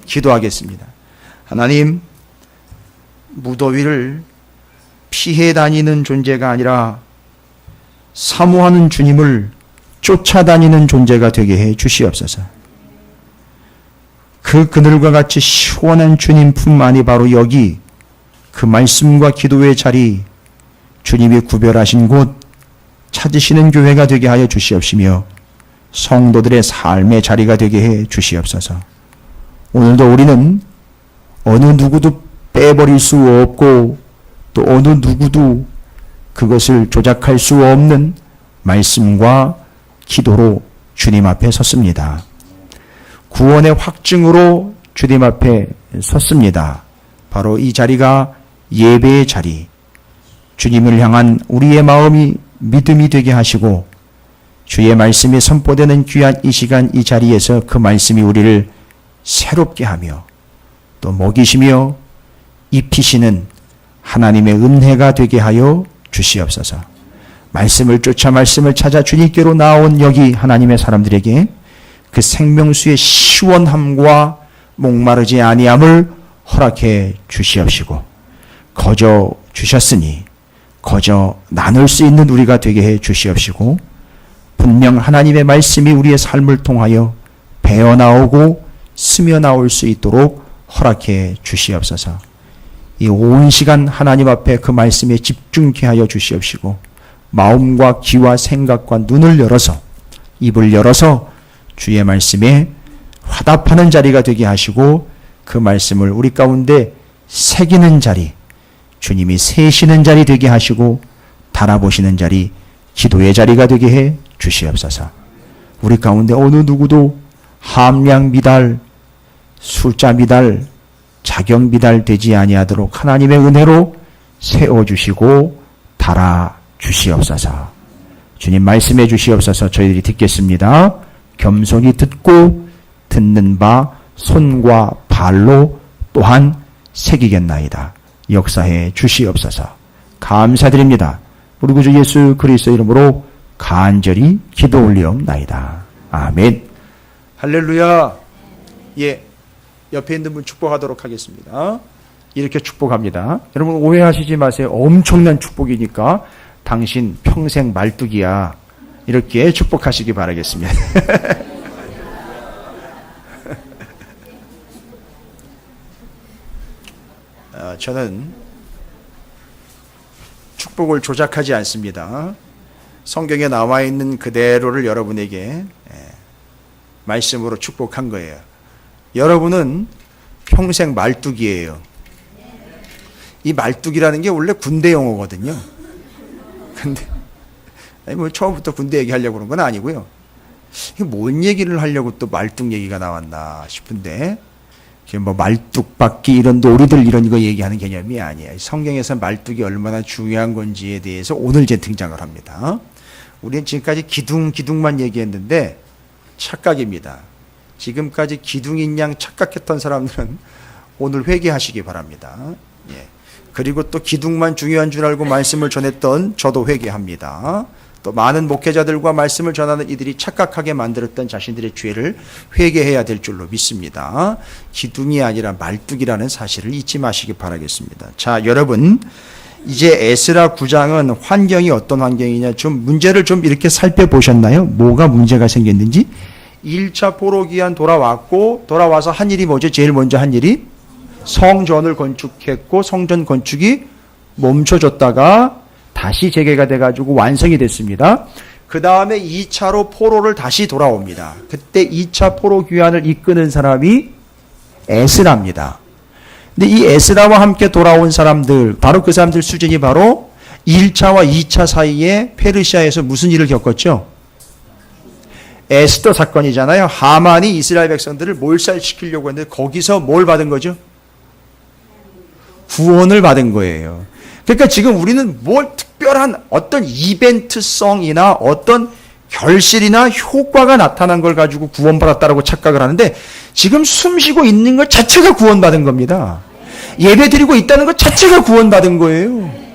기도하겠습니다. 하나님, 무더위를 피해 다니는 존재가 아니라 사모하는 주님을 쫓아다니는 존재가 되게 해 주시옵소서. 그 그늘과 같이 시원한 주님 품 안이 바로 여기 그 말씀과 기도의 자리, 주님이 구별하신 곳 찾으시는 교회가 되게 하여 주시옵시며 성도들의 삶의 자리가 되게 해 주시옵소서. 오늘도 우리는 어느 누구도 빼버릴 수 없고 또 어느 누구도 그것을 조작할 수 없는 말씀과 기도로 주님 앞에 섰습니다. 구원의 확증으로 주님 앞에 섰습니다. 바로 이 자리가 예배의 자리, 주님을 향한 우리의 마음이 믿음이 되게 하시고 주의 말씀이 선포되는 귀한 이 시간 이 자리에서 그 말씀이 우리를 새롭게 하며 또 먹이시며 입히시는 하나님의 은혜가 되게 하여 주시옵소서. 말씀을 쫓아 말씀을 찾아 주님께로 나온 여기 하나님의 사람들에게 그 생명수의 시원함과 목마르지 아니함을 허락해 주시옵시고 거저 주셨으니 거저 나눌 수 있는 우리가 되게 해 주시옵시고 분명 하나님의 말씀이 우리의 삶을 통하여 배어나오고 스며나올 수 있도록 허락해 주시옵소서. 이 온 시간 하나님 앞에 그 말씀에 집중케 하여 주시옵시고 마음과 귀와 생각과 눈을 열어서 입을 열어서 주의 말씀에 화답하는 자리가 되게 하시고 그 말씀을 우리 가운데 새기는 자리, 주님이 세시는 자리 되게 하시고 달아보시는 자리, 기도의 자리가 되게 해 주시옵소서. 우리 가운데 어느 누구도 함량 미달, 숫자 미달, 자격 미달 되지 아니하도록 하나님의 은혜로 세워주시고 달아주시옵소서. 주님 말씀해 주시옵소서. 저희들이 듣겠습니다. 겸손히 듣고 듣는 바 손과 발로 또한 새기겠나이다. 역사해 주시옵소서. 감사드립니다. 우리 구주 예수 그리스도 이름으로 간절히 기도 올리옵나이다. 아멘. 할렐루야. 예, 옆에 있는 분 축복하도록 하겠습니다. 이렇게 축복합니다. 여러분 오해하시지 마세요. 엄청난 축복이니까 당신 평생 말뚝이야. 이렇게 축복하시기 바라겠습니다. 저는 축복을 조작하지 않습니다. 성경에 나와 있는 그대로를 여러분에게 말씀으로 축복한 거예요. 여러분은 평생 말뚝이에요. 이 말뚝이라는 게 원래 군대 용어거든요. 근데 뭐 처음부터 군대 얘기하려고 그런 건 아니고요. 뭔 얘기를 하려고 또 말뚝 얘기가 나왔나 싶은데 뭐 말뚝박기 이런 놀이들 이런 거 얘기하는 개념이 아니에요. 성경에서 말뚝이 얼마나 중요한 건지에 대해서 오늘 이제 등장을 합니다. 우리는 지금까지 기둥만 얘기했는데 착각입니다. 지금까지 기둥인 양 착각했던 사람들은 오늘 회개하시기 바랍니다. 예. 그리고 또 기둥만 중요한 줄 알고 말씀을 전했던 저도 회개합니다. 또 많은 목회자들과 말씀을 전하는 이들이 착각하게 만들었던 자신들의 죄를 회개해야 될 줄로 믿습니다. 기둥이 아니라 말뚝이라는 사실을 잊지 마시기 바라겠습니다. 자, 여러분 이제 에스라 9장은 환경이 어떤 환경이냐 좀 문제를 좀 이렇게 살펴보셨나요? 뭐가 문제가 생겼는지? 1차 포로기한 돌아와서 한 일이 뭐죠? 제일 먼저 한 일이 성전을 건축했고 성전 건축이 멈춰졌다가 다시 재개가 돼가지고 완성이 됐습니다. 그 다음에 2차로 포로를 다시 돌아옵니다. 그때 2차 포로 귀환을 이끄는 사람이 에스라입니다. 근데 이 에스라와 함께 돌아온 사람들, 바로 그 사람들 수준이 바로 1차와 2차 사이에 페르시아에서 무슨 일을 겪었죠? 에스더 사건이잖아요. 하만이 이스라엘 백성들을 몰살시키려고 했는데 거기서 뭘 받은 거죠? 구원을 받은 거예요. 그러니까 지금 우리는 뭘 특별한 어떤 이벤트성이나 어떤 결실이나 효과가 나타난 걸 가지고 구원받았다라고 착각을 하는데 지금 숨쉬고 있는 것 자체가 구원받은 겁니다. 예배 드리고 있다는 것 자체가 구원받은 거예요.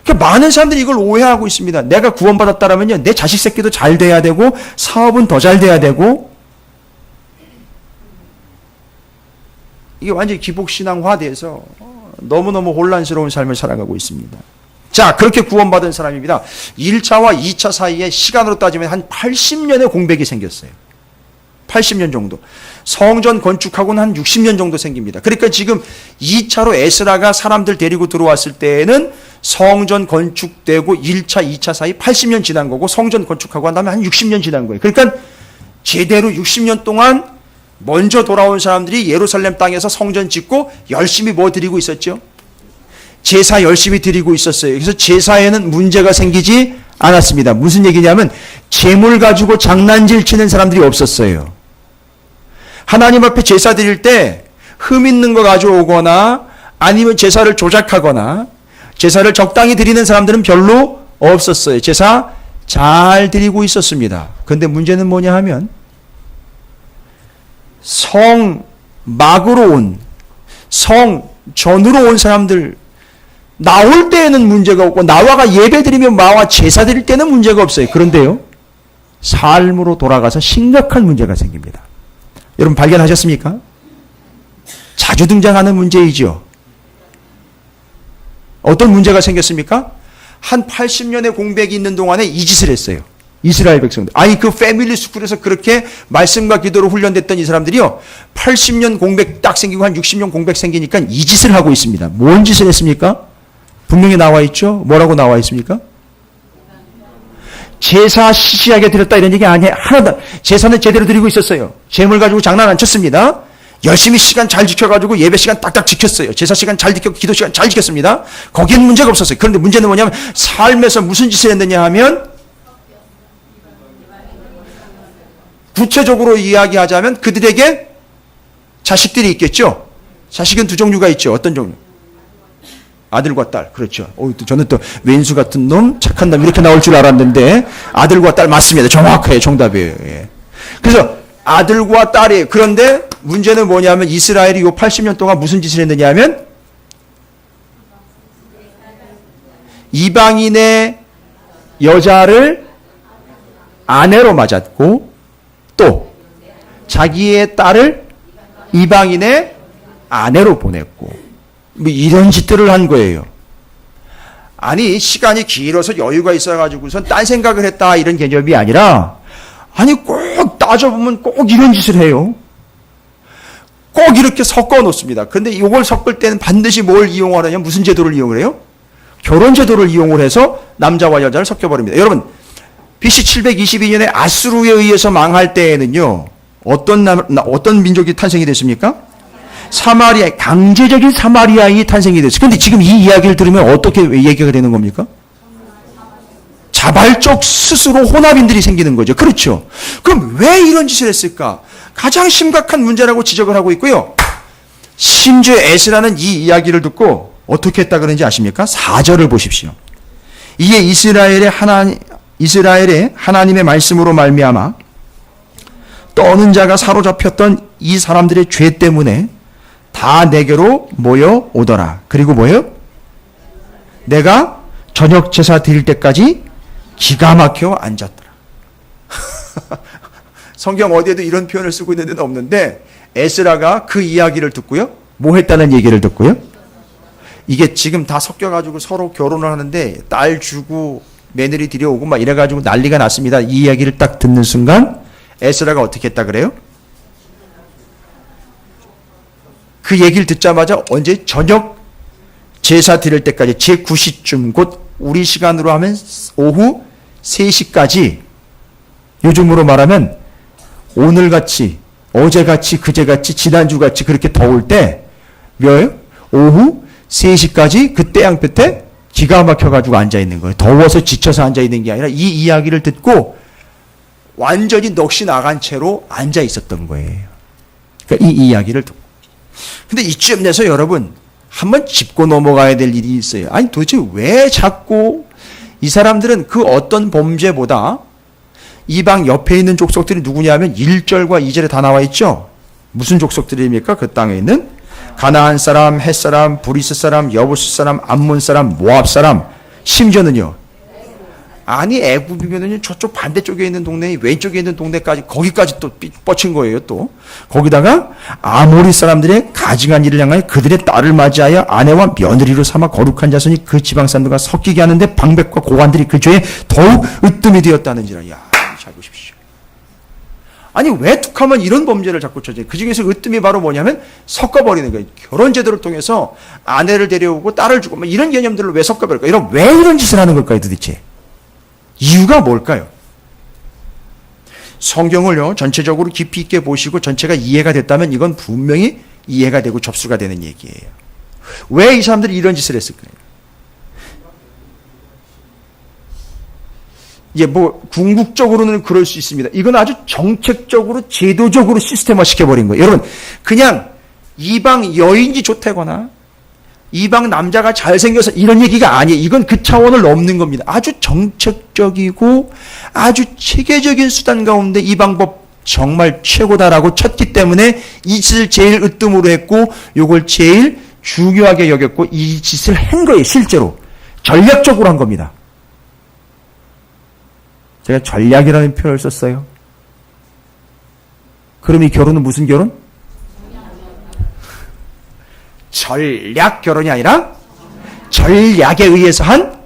그러니까 많은 사람들이 이걸 오해하고 있습니다. 내가 구원받았다라면요, 내 자식 새끼도 잘 돼야 되고 사업은 더 잘 돼야 되고 이게 완전히 기복신앙화돼서 너무너무 혼란스러운 삶을 살아가고 있습니다. 자, 그렇게 구원받은 사람입니다. 1차와 2차 사이에 시간으로 따지면 한 80년의 공백이 생겼어요. 80년 정도. 성전 건축하고는 한 60년 정도 생깁니다. 그러니까 지금 2차로 에스라가 사람들 데리고 들어왔을 때에는 성전 건축되고 1차, 2차 사이 80년 지난 거고 성전 건축하고 한 다음에 한 60년 지난 거예요. 그러니까 제대로 60년 동안 먼저 돌아온 사람들이 예루살렘 땅에서 성전 짓고 열심히 뭐 드리고 있었죠? 제사 열심히 드리고 있었어요. 그래서 제사에는 문제가 생기지 않았습니다. 무슨 얘기냐면 제물 가지고 장난질 치는 사람들이 없었어요. 하나님 앞에 제사 드릴 때 흠 있는 거 가져오거나 아니면 제사를 조작하거나 제사를 적당히 드리는 사람들은 별로 없었어요. 제사 잘 드리고 있었습니다. 그런데 문제는 뭐냐 하면 성 막으로 온, 성 전으로 온 사람들 나올 때에는 문제가 없고 나와가 예배 드리면 나와 제사 드릴 때는 문제가 없어요. 그런데요, 삶으로 돌아가서 심각한 문제가 생깁니다. 여러분 발견하셨습니까? 자주 등장하는 문제이죠. 어떤 문제가 생겼습니까? 한 80년의 공백이 있는 동안에 이 짓을 했어요. 이스라엘 백성들. 아니 그 패밀리 스쿨에서 그렇게 말씀과 기도로 훈련됐던 이 사람들이요. 80년 공백 딱 생기고 한 60년 공백 생기니까 이 짓을 하고 있습니다. 뭔 짓을 했습니까? 분명히 나와 있죠. 뭐라고 나와 있습니까? 제사 시시하게 드렸다 이런 얘기 아니에요. 하나도. 제사는 제대로 드리고 있었어요. 제물 가지고 장난 안 쳤습니다. 열심히 시간 잘 지켜가지고 예배 시간 딱딱 지켰어요. 제사 시간 잘 지켰고 기도 시간 잘 지켰습니다. 거기엔 문제가 없었어요. 그런데 문제는 뭐냐면 삶에서 무슨 짓을 했느냐 하면 구체적으로 이야기하자면 그들에게 자식들이 있겠죠. 자식은 두 종류가 있죠. 어떤 종류? 아들과 딸. 그렇죠. 저는 또 왼수 같은 놈, 착한 놈 이렇게 나올 줄 알았는데 아들과 딸 맞습니다. 정확해요. 정답이에요. 예. 그래서 아들과 딸이에요. 그런데 문제는 뭐냐면 이스라엘이 이 80년 동안 무슨 짓을 했느냐 하면 이방인의 여자를 아내로 맞았고 또 자기의 딸을 이방인의 아내로 보냈고 뭐 이런 짓들을 한 거예요. 아니 시간이 길어서 여유가 있어가지고선 딴 생각을 했다 이런 개념이 아니라 아니 꼭 따져보면 꼭 이런 짓을 해요. 꼭 이렇게 섞어 놓습니다. 근데 이걸 섞을 때는 반드시 뭘 이용하느냐, 무슨 제도를 이용을 해요? 결혼 제도를 이용을 해서 남자와 여자를 섞여버립니다. 여러분 BC 722년에 아수르에 의해서 망할 때에는요 어떤 민족이 탄생이 됐습니까? 사마리아, 강제적인 사마리아인이 탄생이 됐어요. 그런데 지금 이 이야기를 들으면 어떻게 얘기가 되는 겁니까? 자발적 스스로 혼합인들이 생기는 거죠. 그렇죠. 그럼 왜 이런 짓을 했을까? 가장 심각한 문제라고 지적을 하고 있고요. 심지어 에스라는 이 이야기를 듣고 어떻게 했다 그런지 아십니까? 4절을 보십시오. 이에 이스라엘의 하나님의 말씀으로 말미암아 떠는 자가 사로잡혔던 이 사람들의 죄 때문에 다 내게로 모여오더라. 그리고 뭐예요? 내가 저녁 제사 드릴 때까지 기가 막혀 앉았더라. 성경 어디에도 이런 표현을 쓰고 있는 데는 없는데 에스라가 그 이야기를 듣고요. 뭐 했다는 얘기를 듣고요. 이게 지금 다 섞여가지고 서로 결혼을 하는데 딸 주고 며느리 들여오고 막 이래가지고 난리가 났습니다. 이 이야기를 딱 듣는 순간 에스라가 어떻게 했다 그래요? 그 얘기를 듣자마자 언제? 저녁 제사 드릴 때까지 제9시쯤 곧 우리 시간으로 하면 오후 3시까지 요즘으로 말하면 오늘같이 어제같이 그제같이 지난주같이 그렇게 더울 때 뭐예요? 오후 3시까지 그 태양볕에 기가 막혀가지고 앉아있는 거예요. 더워서 지쳐서 앉아있는 게 아니라 이 이야기를 듣고 완전히 넋이 나간 채로 앉아있었던 거예요. 그러니까 이 이야기를 듣고. 근데 이쯤 돼서 여러분 한번 짚고 넘어가야 될 일이 있어요. 아니 도대체 왜 자꾸 이 사람들은 그 어떤 범죄보다 이방 옆에 있는 족속들이 누구냐면 1절과 2절에 다 나와 있죠. 무슨 족속들입니까? 그 땅에 있는 가나안 사람, 헷 사람, 브리스 사람, 여부스 사람, 암몬 사람, 모압 사람, 심지어는요 아니 애굽이면은 저쪽 반대쪽에 있는 동네, 왼쪽에 있는 동네까지 거기까지 또 뻗친 거예요. 또 거기다가 아모리 사람들의 가증한 일을 향하여 그들의 딸을 맞이하여 아내와 며느리로 삼아 거룩한 자손이 그 지방 사람들과 섞이게 하는데 방백과 고관들이 그 죄에 더욱 으뜸이 되었다는지라. 야, 잘 보십시오. 아니 왜 툭하면 이런 범죄를 자꾸 저지? 그 중에서 으뜸이 바로 뭐냐면 섞어버리는 거예요. 결혼 제도를 통해서 아내를 데려오고 딸을 주고 이런 개념들을 왜 섞어버릴까? 왜 이런 짓을 하는 걸까요, 도대체? 이유가 뭘까요? 성경을요 전체적으로 깊이 있게 보시고 전체가 이해가 됐다면 이건 분명히 이해가 되고 접수가 되는 얘기예요. 왜 이 사람들이 이런 짓을 했을까요? 뭐 궁극적으로는 그럴 수 있습니다. 이건 아주 정책적으로 제도적으로 시스템화 시켜버린 거예요. 여러분 그냥 이방 여인이 좋다거나 이방 남자가 잘생겨서 이런 얘기가 아니에요. 이건 그 차원을 넘는 겁니다. 아주 정책적이고 아주 체계적인 수단 가운데 이 방법 정말 최고다라고 쳤기 때문에 이 짓을 제일 으뜸으로 했고 이걸 제일 중요하게 여겼고 이 짓을 한 거예요. 실제로 전략적으로 한 겁니다. 제가 전략이라는 표현을 썼어요. 그럼 이 결혼은 무슨 결혼? 전략 결혼이 아니라 전략에 의해서 한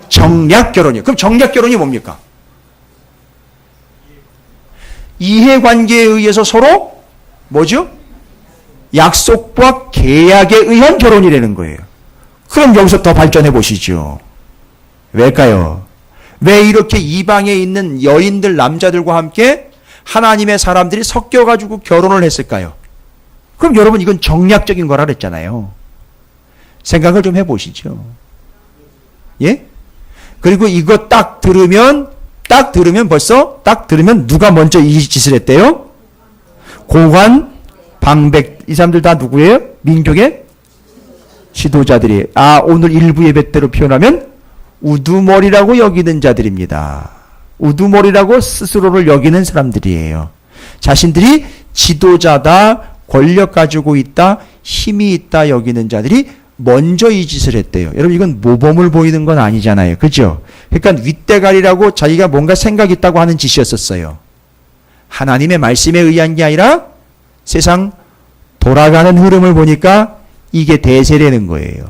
정략 결혼이에요. 그럼 정략 결혼이 뭡니까? 이해관계에 의해서 서로 뭐죠? 약속과 계약에 의한 결혼이라는 거예요. 그럼 여기서 더 발전해 보시죠. 왜일까요? 왜 이렇게 이방에 있는 여인들 남자들과 함께 하나님의 사람들이 섞여가지고 결혼을 했을까요? 그럼 여러분 이건 정략적인 거라 그랬잖아요. 생각을 좀 해보시죠. 예? 그리고 이거 딱 들으면 누가 먼저 이 짓을 했대요? 고관, 방백, 이 사람들 다 누구예요? 민족의 지도자들이. 오늘 일부 예배 때로 표현하면 우두머리라고 여기는 자들입니다. 우두머리라고 스스로를 여기는 사람들이에요. 자신들이 지도자다, 권력 가지고 있다, 힘이 있다 여기는 자들이 먼저 이 짓을 했대요. 여러분 이건 모범을 보이는 건 아니잖아요. 그죠? 그러니까 윗대가리라고 자기가 뭔가 생각 있다고 하는 짓이었었어요. 하나님의 말씀에 의한 게 아니라 세상 돌아가는 흐름을 보니까 이게 대세라는 거예요.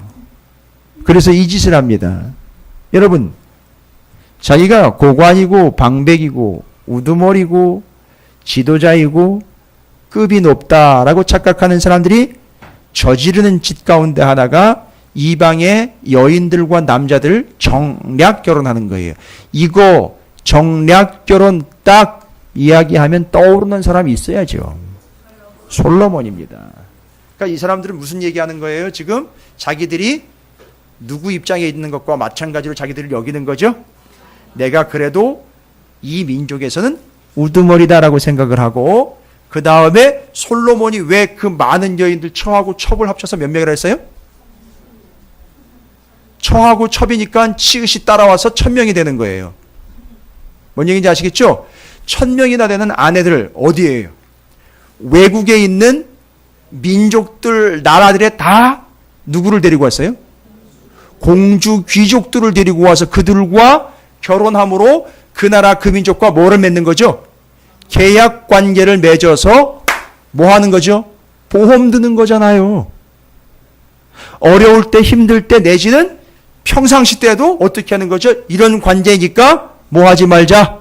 그래서 이 짓을 합니다. 여러분 자기가 고관이고 방백이고 우두머리고 지도자이고 급이 높다라고 착각하는 사람들이 저지르는 짓 가운데 하나가 이방의 여인들과 남자들 정략 결혼하는 거예요. 이거 정략 결혼 딱 이야기하면 떠오르는 사람이 있어야죠. 솔로몬입니다. 그러니까 이 사람들은 무슨 얘기하는 거예요? 지금 자기들이 누구 입장에 있는 것과 마찬가지로 자기들을 여기는 거죠. 내가 그래도 이 민족에서는 우두머리다라고 생각을 하고 그 다음에 솔로몬이 왜 그 많은 여인들 처하고 첩을 합쳐서 몇 명이라 했어요? 처하고 첩이니까 치읓이 따라와서 1000명이 되는 거예요. 뭔 얘기인지 아시겠죠? 1000명이나 되는 아내들 어디에요? 외국에 있는 민족들, 나라들에 다 누구를 데리고 왔어요? 공주, 귀족들을 데리고 와서 그들과 결혼함으로 그 나라, 그 민족과 뭐를 맺는 거죠? 계약 관계를 맺어서 뭐 하는 거죠? 보험 드는 거잖아요. 어려울 때, 힘들 때 내지는 평상시 때도 어떻게 하는 거죠? 이런 관계니까 뭐 하지 말자,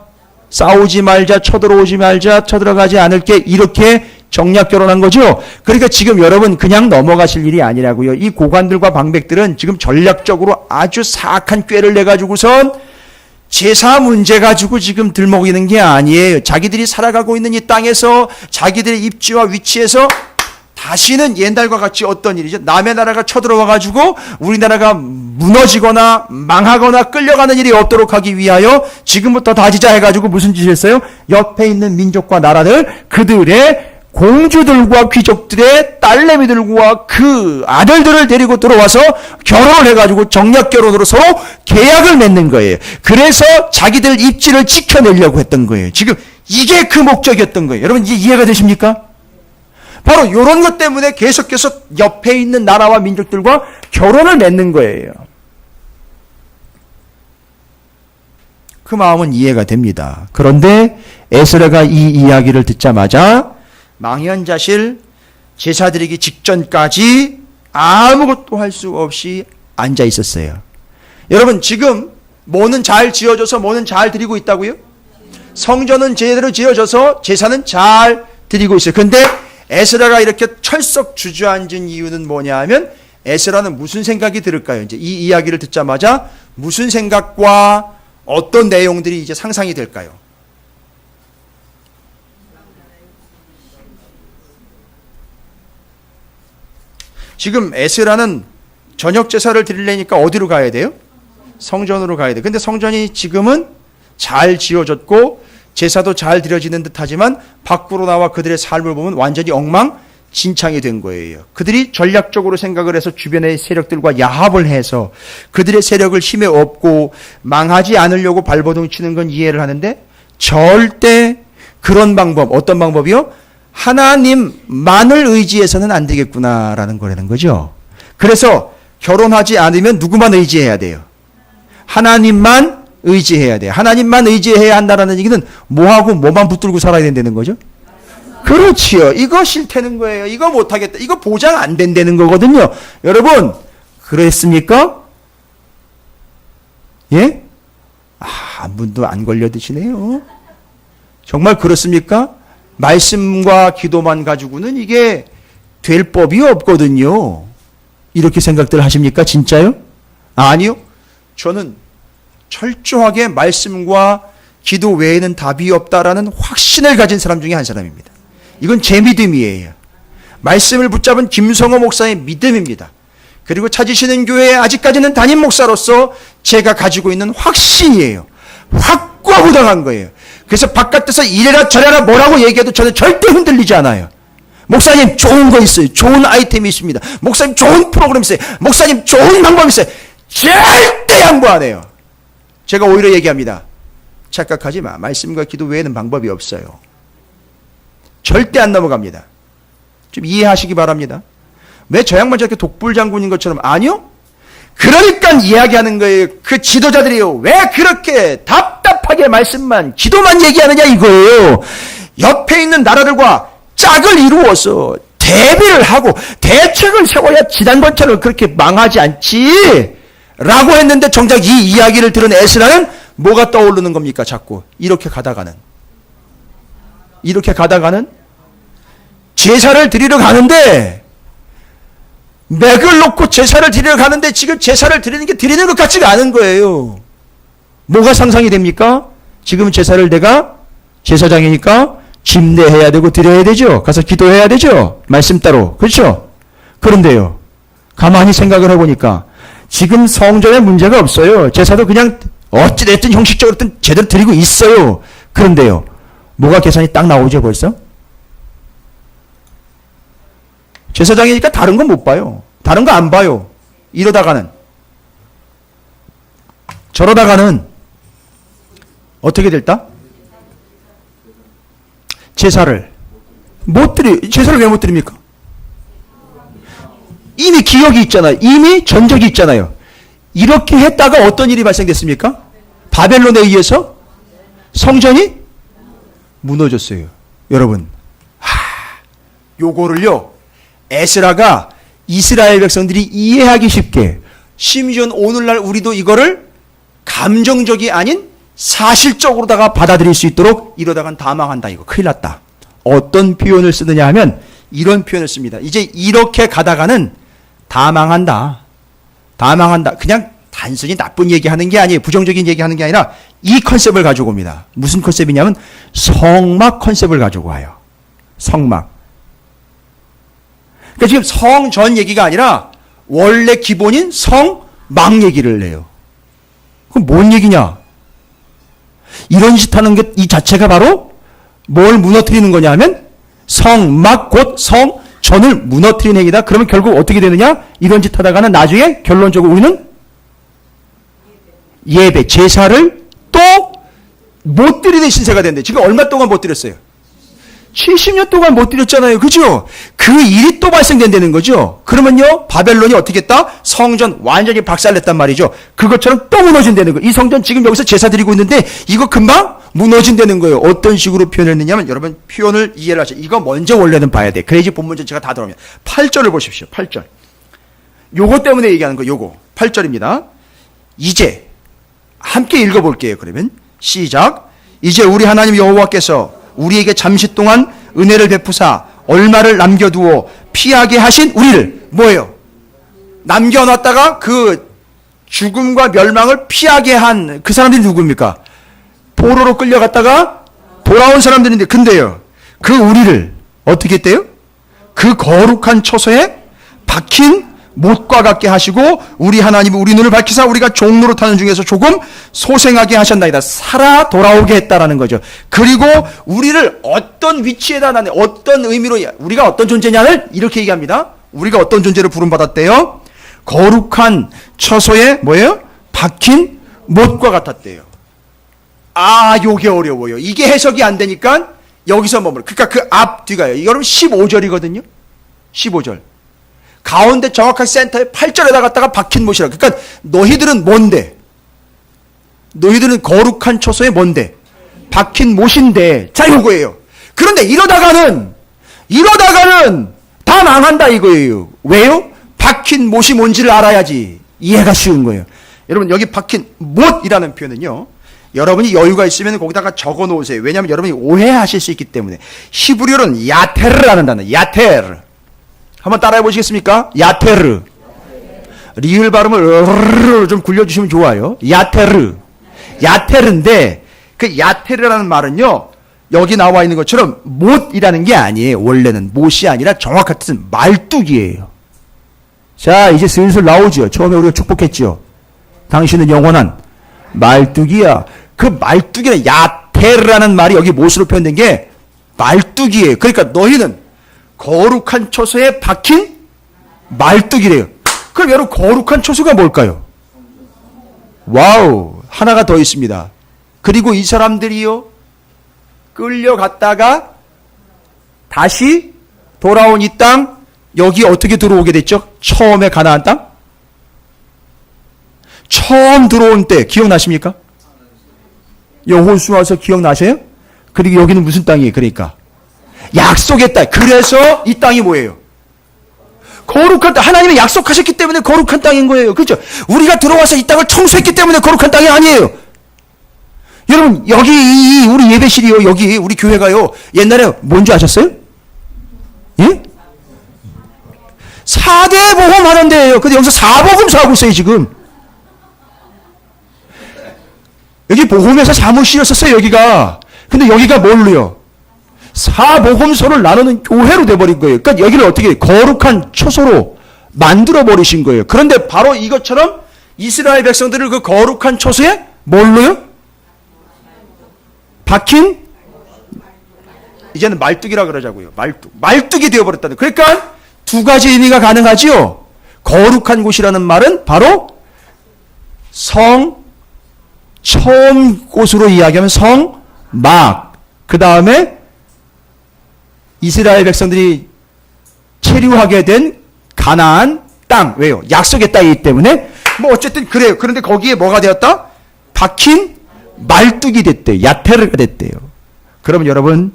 싸우지 말자, 쳐들어오지 말자, 쳐들어가지 않을게, 이렇게 정략 결혼한 거죠. 그러니까 지금 여러분 그냥 넘어가실 일이 아니라고요. 이 고관들과 방백들은 지금 전략적으로 아주 사악한 꾀를 내가지고선 제사 문제 가지고 지금 들먹이는 게 아니에요. 자기들이 살아가고 있는 이 땅에서 자기들의 입지와 위치에서 다시는 옛날과 같이 어떤 일이죠? 남의 나라가 쳐들어와가지고 우리나라가 무너지거나 망하거나 끌려가는 일이 없도록 하기 위하여 지금부터 다지자 해가지고 무슨 짓을 했어요? 옆에 있는 민족과 나라들, 그들의 공주들과 귀족들의 딸내미들과 그 아들들을 데리고 들어와서 결혼을 해가지고 정략 결혼으로 서로 계약을 맺는 거예요. 그래서 자기들 입지를 지켜내려고 했던 거예요. 지금 이게 그 목적이었던 거예요. 여러분 이제 이해가 되십니까? 바로 이런 것 때문에 계속해서 옆에 있는 나라와 민족들과 결혼을 맺는 거예요. 그 마음은 이해가 됩니다. 그런데 에스라가 이 이야기를 듣자마자 망연자실 제사 드리기 직전까지 아무것도 할 수 없이 앉아 있었어요. 여러분, 지금 뭐는 잘 지어져서 뭐는 잘 드리고 있다고요? 성전은 제대로 지어져서 제사는 잘 드리고 있어요. 근데 에스라가 이렇게 철썩 주저앉은 이유는 뭐냐 하면 에스라는 무슨 생각이 들을까요? 이제 이 이야기를 듣자마자 무슨 생각과 어떤 내용들이 이제 상상이 될까요? 지금 에스라는 저녁 제사를 드리려니까 어디로 가야 돼요? 성전으로 가야 돼요. 근데 성전이 지금은 잘 지어졌고 제사도 잘 드려지는 듯하지만 밖으로 나와 그들의 삶을 보면 완전히 엉망진창이 된 거예요. 그들이 전략적으로 생각을 해서 주변의 세력들과 야합을 해서 그들의 세력을 힘에 업고 망하지 않으려고 발버둥 치는 건 이해를 하는데 절대 그런 방법, 어떤 방법이요? 하나님만을 의지해서는 안 되겠구나라는 거라는 거죠. 그래서 결혼하지 않으면 누구만 의지해야 돼요? 하나님만 의지해야 돼요. 하나님만 의지해야 한다는 얘기는 뭐하고 뭐만 붙들고 살아야 된다는 거죠? 그렇지요. 이거 싫다는 거예요. 이거 못하겠다. 이거 보장 안 된다는 거거든요. 여러분, 그랬습니까? 예? 한 분도 안 걸려드시네요. 정말 그렇습니까? 말씀과 기도만 가지고는 이게 될 법이 없거든요. 이렇게 생각들 하십니까? 진짜요? 아니요. 저는 철저하게 말씀과 기도 외에는 답이 없다라는 확신을 가진 사람 중에 한 사람입니다. 이건 제 믿음이에요. 말씀을 붙잡은 김성호 목사의 믿음입니다. 그리고 찾으시는 교회에 아직까지는 담임 목사로서 제가 가지고 있는 확신이에요. 확고부당한 거예요. 그래서 바깥에서 이래라 저래라 뭐라고 얘기해도 저는 절대 흔들리지 않아요. 목사님 좋은 거 있어요. 좋은 아이템이 있습니다. 목사님 좋은 프로그램 있어요. 목사님 좋은 방법이 있어요. 절대 양보 안 해요. 제가 오히려 얘기합니다. 착각하지 마. 말씀과 기도 외에는 방법이 없어요. 절대 안 넘어갑니다. 좀 이해하시기 바랍니다. 왜 저 양반 저렇게 독불장군인 것처럼? 아니요. 그러니까 이야기하는 거예요. 그 지도자들이요. 왜 그렇게 답답하게 말씀만 기도만 얘기하느냐 이거예요. 옆에 있는 나라들과 짝을 이루어서 대비를 하고 대책을 세워야 지난번처럼 그렇게 망하지 않지 라고 했는데 정작 이 이야기를 들은 에스라는 뭐가 떠오르는 겁니까? 자꾸 이렇게 가다가는 제사를 드리러 가는데 맥을 놓고 제사를 드리러 가는데 지금 제사를 드리는 게 드리는 것 같지가 않은 거예요. 뭐가 상상이 됩니까? 지금 제사를 내가 제사장이니까 집례해야 되고 드려야 되죠. 가서 기도해야 되죠. 말씀 따로. 그렇죠? 그런데요. 가만히 생각을 해보니까 지금 성전에 문제가 없어요. 제사도 그냥 어찌됐든 형식적으로든 제대로 드리고 있어요. 그런데요. 뭐가 계산이 딱 나오죠 벌써? 제사장이니까 다른 건 못 봐요. 다른 거 안 봐요. 이러다가는 저러다가는 어떻게 될까? 제사를 왜 못 드립니까? 이미 기억이 있잖아요. 이미 전적이 있잖아요. 이렇게 했다가 어떤 일이 발생됐습니까? 바벨론에 의해서 성전이 무너졌어요. 여러분, 요거를요, 에스라가 이스라엘 백성들이 이해하기 쉽게, 심지어 오늘날 우리도 이거를 감정적이 아닌 사실적으로다가 받아들일 수 있도록 이러다간 다 망한다. 이거 큰일 났다. 어떤 표현을 쓰느냐 하면 이런 표현을 씁니다. 이제 이렇게 가다가는 다 망한다. 다 망한다. 그냥 단순히 나쁜 얘기하는 게 아니에요. 부정적인 얘기하는 게 아니라 이 컨셉을 가지고 옵니다. 무슨 컨셉이냐면 성막 컨셉을 가지고 와요. 성막. 그러니까 지금 성전 얘기가 아니라 원래 기본인 성막 얘기를 해요. 그럼 뭔 얘기냐? 이런 짓 하는 게 이 자체가 바로 뭘 무너뜨리는 거냐 하면 성막 곧 성전을 무너뜨리는 행위다. 그러면 결국 어떻게 되느냐? 이런 짓 하다가는 나중에 결론적으로 우리는 예배, 제사를 또 못 드리는 신세가 된대. 지금 얼마 동안 못 드렸어요? 70년 동안 못 드렸잖아요. 그죠? 그 일이 또 발생된다는 거죠. 그러면요, 바벨론이 어떻게 했다? 성전 완전히 박살냈단 말이죠. 그것처럼 또 무너진다는 거예요. 이 성전 지금 여기서 제사 드리고 있는데 이거 금방 무너진다는 거예요. 어떤 식으로 표현했느냐면 여러분 표현을 이해를 하셔. 이거 먼저 원래는 봐야 돼. 그래야지 본문 전체가 다 들어오면. 8절을 보십시오. 8절. 요거 때문에 얘기하는 거 요거. 8절입니다. 이제 함께 읽어볼게요. 그러면 시작. 이제 우리 하나님 여호와께서 우리에게 잠시 동안 은혜를 베푸사 얼마를 남겨두어 피하게 하신 우리를 뭐예요? 남겨놨다가 그 죽음과 멸망을 피하게 한 그 사람들이 누굽니까? 포로로 끌려갔다가 돌아온 사람들인데 근데요 그 우리를 어떻게 했대요? 그 거룩한 처소에 박힌 못과 같게 하시고 우리 하나님은 우리 눈을 밝히사 우리가 종노릇하는 중에서 조금 소생하게 하셨나이다. 살아 돌아오게 했다라는 거죠. 그리고 우리를 어떤 위치에다 놨냐, 어떤 의미로 우리가 어떤 존재냐를 이렇게 얘기합니다. 우리가 어떤 존재를 부름받았대요? 거룩한 처소에 뭐예요? 박힌 못과 같았대요. 아, 요게 어려워요. 이게 해석이 안 되니까 여기서 머물러. 그러니까 그 앞뒤가요. 여러분 15절이거든요. 15절. 가운데 정확하게 센터에 8절에다 갖다가 박힌 못이라. 그러니까 너희들은 뭔데? 너희들은 거룩한 처소에 뭔데? 박힌 못인데. 자, 요거예요. 그런데 이러다가는 다 망한다 이거예요. 왜요? 박힌 못이 뭔지를 알아야지 이해가 쉬운 거예요. 여러분 여기 박힌 못이라는 표현은요. 여러분이 여유가 있으면 거기다가 적어 놓으세요. 왜냐하면 여러분이 오해하실 수 있기 때문에. 히브리어로는 야테르라는 단어. 야테르. 한번 따라해 보시겠습니까? 야테르. 리을 발음을 좀 굴려주시면 좋아요. 야테르. 야테르인데 그 야테르라는 말은요. 여기 나와 있는 것처럼 못이라는 게 아니에요. 원래는 못이 아니라 정확한 뜻은 말뚝이에요. 자, 이제 슬슬 나오죠. 처음에 우리가 축복했죠. 당신은 영원한 말뚝이야. 그 말뚝이라는 야테르라는 말이 여기 못으로 표현된 게 말뚝이에요. 그러니까 너희는 거룩한 처소에 박힌 말뚝이래요. 그럼 여러분 거룩한 처소가 뭘까요? 와우, 하나가 더 있습니다. 그리고 이 사람들이요 끌려갔다가 다시 돌아온 이 땅 여기 어떻게 들어오게 됐죠? 처음에 가나안 땅? 처음 들어온 때 기억나십니까? 여호수아서 기억나세요? 그리고 여기는 무슨 땅이에요? 그러니까 약속의 땅. 그래서 이 땅이 뭐예요? 거룩한 땅. 하나님이 약속하셨기 때문에 거룩한 땅인 거예요. 그렇죠? 우리가 들어와서 이 땅을 청소했기 때문에 거룩한 땅이 아니에요. 여러분 여기 우리 예배실이요. 여기 우리 교회가요. 옛날에 뭔지 아셨어요? 예? 4대 보험 하는 데예요. 근데 여기서 4보험사 하고 있어요 지금. 여기 보험회사 사무실이었어요 여기가. 근데 여기가 뭘로요? 사보험소를 나누는 교회로 돼버린 거예요. 그러니까 여기를 어떻게 거룩한 처소로 만들어버리신 거예요. 그런데 바로 이것처럼 이스라엘 백성들을 그 거룩한 처소에 뭘로요? 박힌? 이제는 말뚝이라 그러자고요. 말뚝이 되어버렸다는. 그러니까 두 가지 의미가 가능하지요. 거룩한 곳이라는 말은 바로 처음 곳으로 이야기하면 성막. 그 다음에 이스라엘 백성들이 체류하게 된 가나안 땅. 왜요? 약속의 땅이기 때문에. 뭐 어쨌든 그래요. 그런데 거기에 뭐가 되었다? 박힌 말뚝이 됐대요. 야테르가 됐대요. 그러면 여러분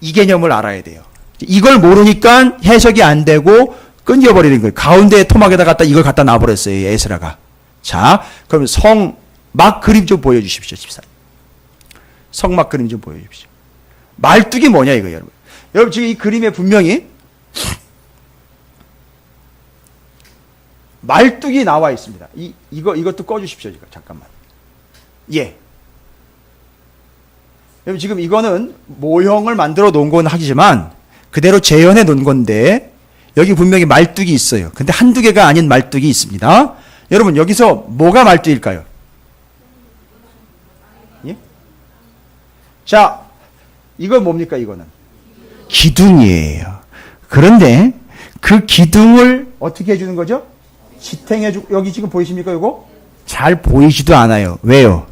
이 개념을 알아야 돼요. 이걸 모르니까 해석이 안 되고 끊겨버리는 거예요. 가운데 토막에다 갖다 이걸 갖다 놔버렸어요. 에스라가. 자, 그러면 성막 그림 좀 보여주십시오. 집사님. 성막 그림 좀 보여주십시오. 말뚝이 뭐냐 이거예요. 여러분. 여러분 지금 이 그림에 분명히 말뚝이 나와 있습니다. 이것도 꺼주십시오. 잠깐만. 예. 여러분 지금 이거는 모형을 만들어 놓은 건 하지만 그대로 재현해 놓은 건데 여기 분명히 말뚝이 있어요. 근데 한두 개가 아닌 말뚝이 있습니다. 여러분 여기서 뭐가 말뚝일까요? 예? 자, 이건 뭡니까 이거는? 기둥이에요. 그런데 그 기둥을 어떻게 해주는 거죠? 지탱해주고, 여기 지금 보이십니까 이거? 잘 보이지도 않아요. 왜요?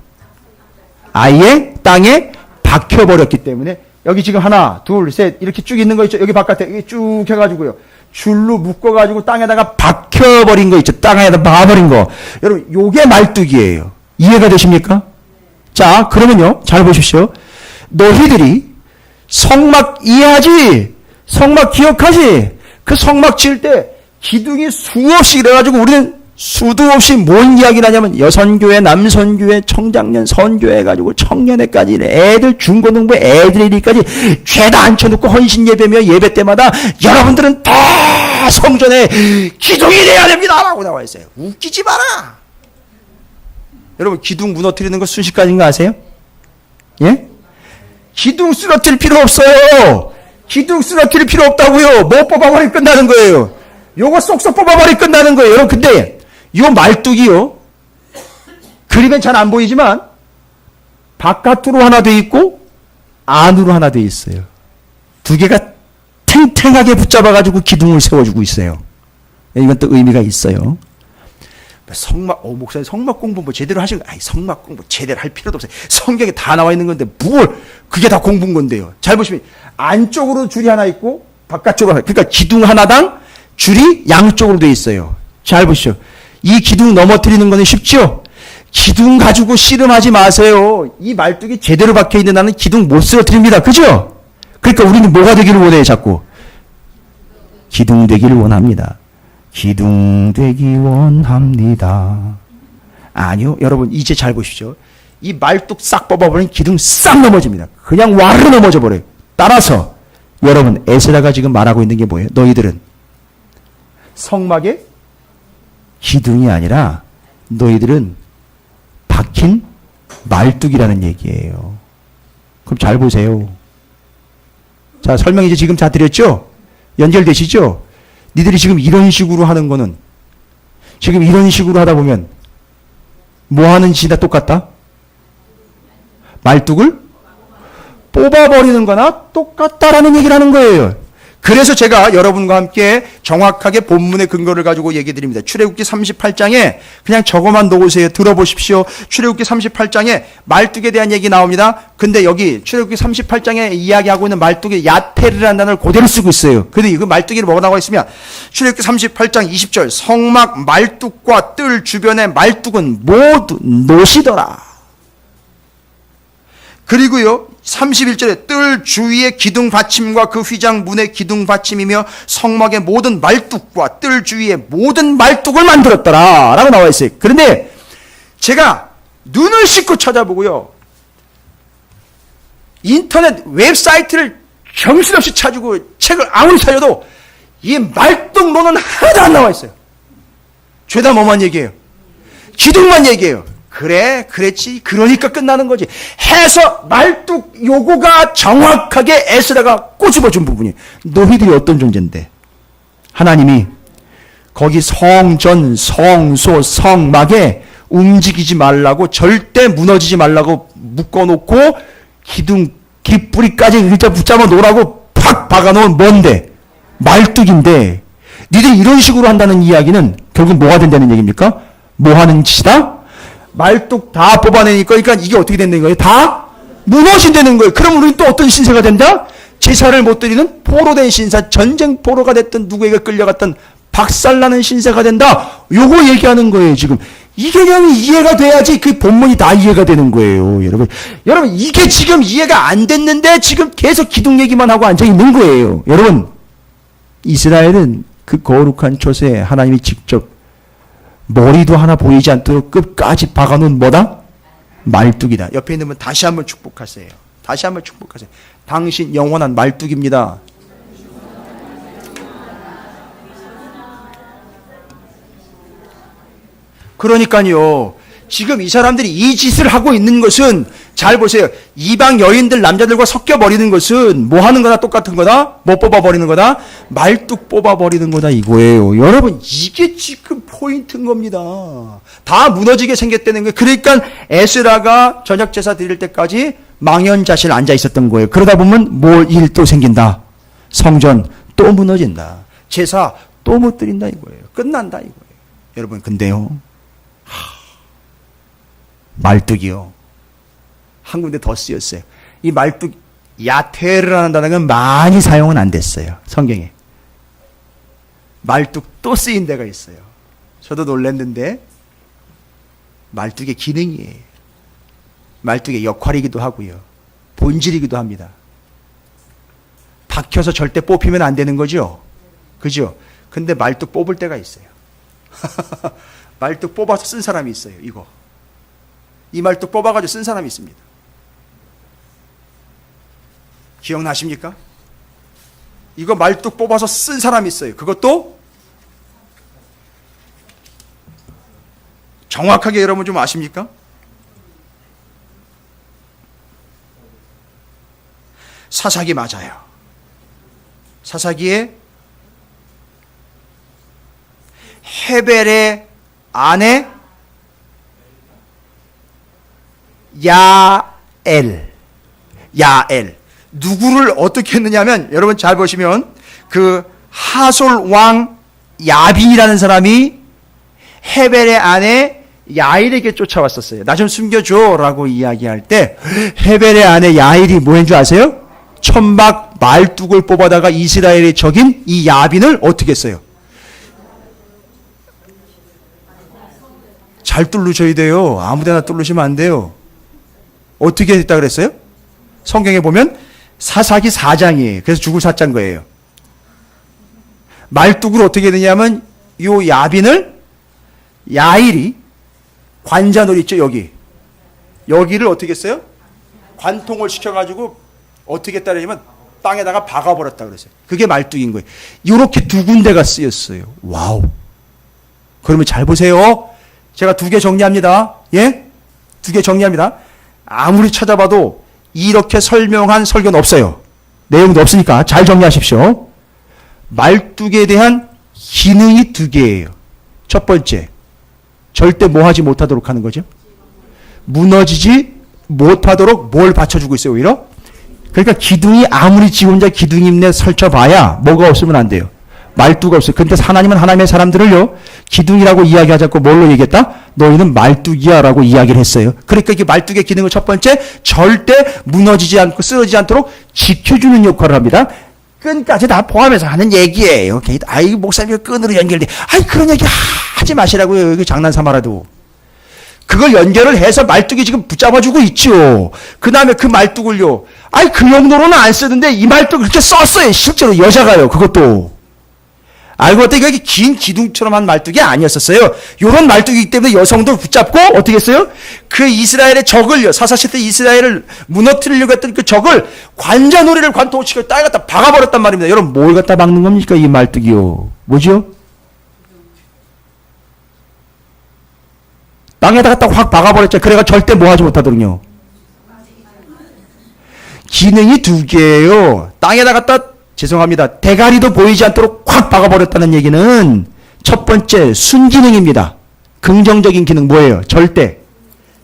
아예 땅에 박혀버렸기 때문에 여기 지금 하나, 둘, 셋 이렇게 쭉 있는 거 있죠. 여기 바깥에 여기 쭉 해가지고요. 줄로 묶어가지고 땅에다가 박혀버린 거 있죠. 땅에다 박아버린 거. 여러분, 요게 말뚝이에요. 이해가 되십니까? 자, 그러면요. 잘 보십시오. 너희들이 성막 이해하지? 성막 기억하지? 그 성막 지을 때 기둥이 수없이 이래가지고 우리는 수도 없이 뭔 이야기를 하냐면 여선교회, 남선교회, 청장년, 선교회 해가지고 청년회까지 애들 중고등부 애들이까지 죄다 앉혀놓고 헌신 예배며 예배 때마다 여러분들은 다 성전에 기둥이 돼야 됩니다 라고 나와 있어요. 웃기지 마라. 여러분, 기둥 무너뜨리는 거 순식간인 거 아세요? 예? 기둥 쓰러뜨릴 필요 없어요. 기둥 쓰러뜨릴 필요 없다고요. 뭐 뽑아버리면 끝나는 거예요. 요거 쏙쏙 뽑아버리면 끝나는 거예요. 여러분, 근데 요 말뚝이요. 그림엔 잘 안 보이지만 바깥으로 하나 돼 있고 안으로 하나 돼 있어요. 두 개가 탱탱하게 붙잡아가지고 기둥을 세워주고 있어요. 이건 또 의미가 있어요. 성막, 목사님 성막 공부 뭐 제대로 하시는 거, 아니, 성막 공부 제대로 할 필요도 없어요. 성경에 다 나와 있는 건데 뭘, 그게 다 공부인 건데요. 잘 보시면 안쪽으로 줄이 하나 있고 바깥쪽으로 하나, 그러니까 기둥 하나당 줄이 양쪽으로 돼 있어요. 잘 보시죠. 이 기둥 넘어뜨리는 거는 쉽죠? 기둥 가지고 씨름하지 마세요. 이 말뚝이 제대로 박혀 있는 나는 기둥 못 쓰러뜨립니다. 그죠? 그러니까 우리는 뭐가 되기를 원해요, 자꾸? 기둥 되기를 원합니다. 기둥 되기 원합니다. 아니요. 여러분, 이제 잘 보십시오. 이 말뚝 싹 뽑아버리면 기둥 싹 넘어집니다. 그냥 와르르 넘어져 버려요. 따라서 여러분, 에스라가 지금 말하고 있는 게 뭐예요? 너희들은 성막의 기둥이 아니라 너희들은 박힌 말뚝이라는 얘기예요. 그럼 잘 보세요. 자, 설명 이제 지금 다 드렸죠? 연결되시죠? 니들이 지금 이런 식으로 하는 거는, 지금 이런 식으로 하다 보면 뭐 하는 짓이나 똑같다? 말뚝을 뽑아버리는 거나 똑같다라는 얘기를 하는 거예요. 그래서 제가 여러분과 함께 정확하게 본문의 근거를 가지고 얘기 드립니다. 출애굽기 38장에 그냥 저거만 놓으세요. 들어보십시오. 출애굽기 38장에 말뚝에 대한 얘기 나옵니다. 근데 여기 출애굽기 38장에 이야기하고 있는 말뚝에 야테르라는 단어를 그대로 쓰고 있어요. 근데 그 말뚝이 뭐가 나와 있으면 출애굽기 38장 20절 성막 말뚝과 뜰 주변의 말뚝은 모두 노시더라. 그리고요 31절에 뜰 주위의 기둥 받침과 그 휘장 문의 기둥 받침이며 성막의 모든 말뚝과 뜰 주위의 모든 말뚝을 만들었더라 라고 나와 있어요. 그런데 제가 눈을 씻고 찾아보고요 인터넷 웹사이트를 정신없이 찾고 책을 아무리 살려도 이 말뚝론은 하나도 안 나와 있어요. 죄다 뭐만 얘기해요? 기둥만 얘기해요. 그래, 그랬지. 그러니까 끝나는 거지. 해서 말뚝 요거가 정확하게 에스라가 꼬집어준 부분이에요. 너희들이 어떤 존재인데? 하나님이 거기 성전, 성소, 성막에 움직이지 말라고, 절대 무너지지 말라고 묶어놓고 기둥, 깃뿌리까지 의자 붙잡아 놓으라고 팍 박아놓은 뭔데? 말뚝인데 니들이 이런 식으로 한다는 이야기는 결국 뭐가 된다는 얘기입니까? 뭐 하는 짓이다? 말뚝 다 뽑아내니까, 그러니까 이게 어떻게 된다는 거예요? 다 무너진다는 거예요. 그럼 우리는 또 어떤 신세가 된다? 제사를 못 드리는 포로된 신사, 전쟁 포로가 됐던 누구에게 끌려갔던 박살나는 신세가 된다. 요거 얘기하는 거예요, 지금. 이 개념이 이해가 돼야지 그 본문이 다 이해가 되는 거예요, 여러분. 여러분, 이게 지금 이해가 안 됐는데 지금 계속 기둥 얘기만 하고 앉아 있는 거예요. 여러분, 이스라엘은 그 거룩한 촛에 하나님이 직접 머리도 하나 보이지 않도록 끝까지 박아놓은 뭐다? 말뚝이다. 옆에 있는 분 다시 한번 축복하세요. 다시 한번 축복하세요. 당신 영원한 말뚝입니다. 그러니까요. 지금 이 사람들이 이 짓을 하고 있는 것은 잘 보세요. 이방 여인들 남자들과 섞여버리는 것은 뭐 하는 거나 똑같은 거다? 뭐 뽑아버리는 거다? 말뚝 뽑아버리는 거다 이거예요. 여러분 이게 지금 포인트인 겁니다. 다 무너지게 생겼다는 거예요. 그러니까 에스라가 저녁 제사 드릴 때까지 망연자실 앉아 있었던 거예요. 그러다 보면 뭘 일 또 생긴다. 성전 또 무너진다. 제사 또 못 드린다 이거예요. 끝난다 이거예요. 여러분 근데요. 말뚝이요. 한 군데 더 쓰였어요. 이 말뚝 야테르라는 단어가 많이 사용은 안 됐어요. 성경에. 말뚝 또 쓰인 데가 있어요. 저도 놀랐는데 말뚝의 기능이에요. 말뚝의 역할이기도 하고요. 본질이기도 합니다. 박혀서 절대 뽑히면 안 되는 거죠. 그죠? 근데 말뚝 뽑을 때가 있어요. 말뚝 뽑아서 쓴 사람이 있어요. 이거. 이 말뚝 뽑아가지고 쓴 사람이 있습니다. 기억나십니까? 이거 말뚝 뽑아서 쓴 사람이 있어요. 그것도 정확하게 여러분 좀 아십니까? 사사기 맞아요. 사사기에 헤벨의 아내 야엘. 누구를 어떻게 했느냐면 여러분 잘 보시면 그 하솔 왕 야빈이라는 사람이 헤벨의 아내 야일에게 쫓아왔었어요. 나 좀 숨겨줘라고 이야기할 때 헤벨의 아내 야일이 뭐인 줄 아세요? 천막 말뚝을 뽑아다가 이스라엘의 적인 이 야빈을 어떻게 했어요? 잘 뚫으셔야 돼요. 아무데나 뚫으시면 안 돼요. 어떻게 했다 그랬어요? 성경에 보면 사사기 4장이에요. 그래서 죽을 사자인 거예요. 말뚝을 어떻게 되냐면 요 야빈을 야일이 관자놀이 있죠. 여기를 어떻게 했어요? 관통을 시켜가지고 어떻게 했다냐면 땅에다가 박아버렸다 그랬어요. 그게 말뚝인 거예요. 이렇게 두 군데가 쓰였어요. 와우. 그러면 잘 보세요. 제가 두 개 정리합니다. 예? 두 개 정리합니다. 아무리 찾아봐도 이렇게 설명한 설교는 없어요. 내용도 없으니까 잘 정리하십시오. 말뚝에 대한 기능이 두 개예요. 첫 번째, 절대 뭐 하지 못하도록 하는 거죠? 무너지지 못하도록 뭘 받쳐주고 있어요, 오히려? 그러니까 기둥이 아무리 지 혼자 기둥임내 설쳐봐야 뭐가 없으면 안 돼요. 말뚝가 없어요. 근데 하나님은 하나님의 사람들을요, 기둥이라고 이야기하지 않고 뭘로 얘기했다? 너희는 말뚝이야 라고 이야기를 했어요. 그러니까 이게 말뚝의 기능은 첫 번째, 절대 무너지지 않고 쓰러지지 않도록 지켜주는 역할을 합니다. 끈까지 다 포함해서 하는 얘기예요. 아이, 목사님 끈으로 연결돼. 아이, 그런 얘기 하지 마시라고요. 이거 장난 삼아라도. 그걸 연결을 해서 말뚝이 지금 붙잡아주고 있죠. 그 다음에 그 말뚝을요, 아이, 그 용도로는 안 쓰는데 이 말뚝 그렇게 썼어요. 실제로 여자가요. 그것도. 알고 봤더니 이게 긴 기둥처럼 한 말뚝이 아니었었어요. 요런 말뚝이기 때문에 여성도 붙잡고 어떻게 했어요? 그 이스라엘의 적을요, 사사시 때 이스라엘을 무너뜨리려고 했던 그 적을 관자놀이를 관통시켜 땅에 갖다 박아버렸단 말입니다. 여러분, 뭘 갖다 박는 겁니까? 이 말뚝이요. 뭐죠? 땅에다 갖다 확 박아버렸죠. 그래가 절대 뭐 하지 못하도록요. 기능이 두 개예요. 땅에다 갖다, 죄송합니다, 대가리도 보이지 않도록 확 박아버렸다는 얘기는 첫 번째 순기능입니다. 긍정적인 기능 뭐예요? 절대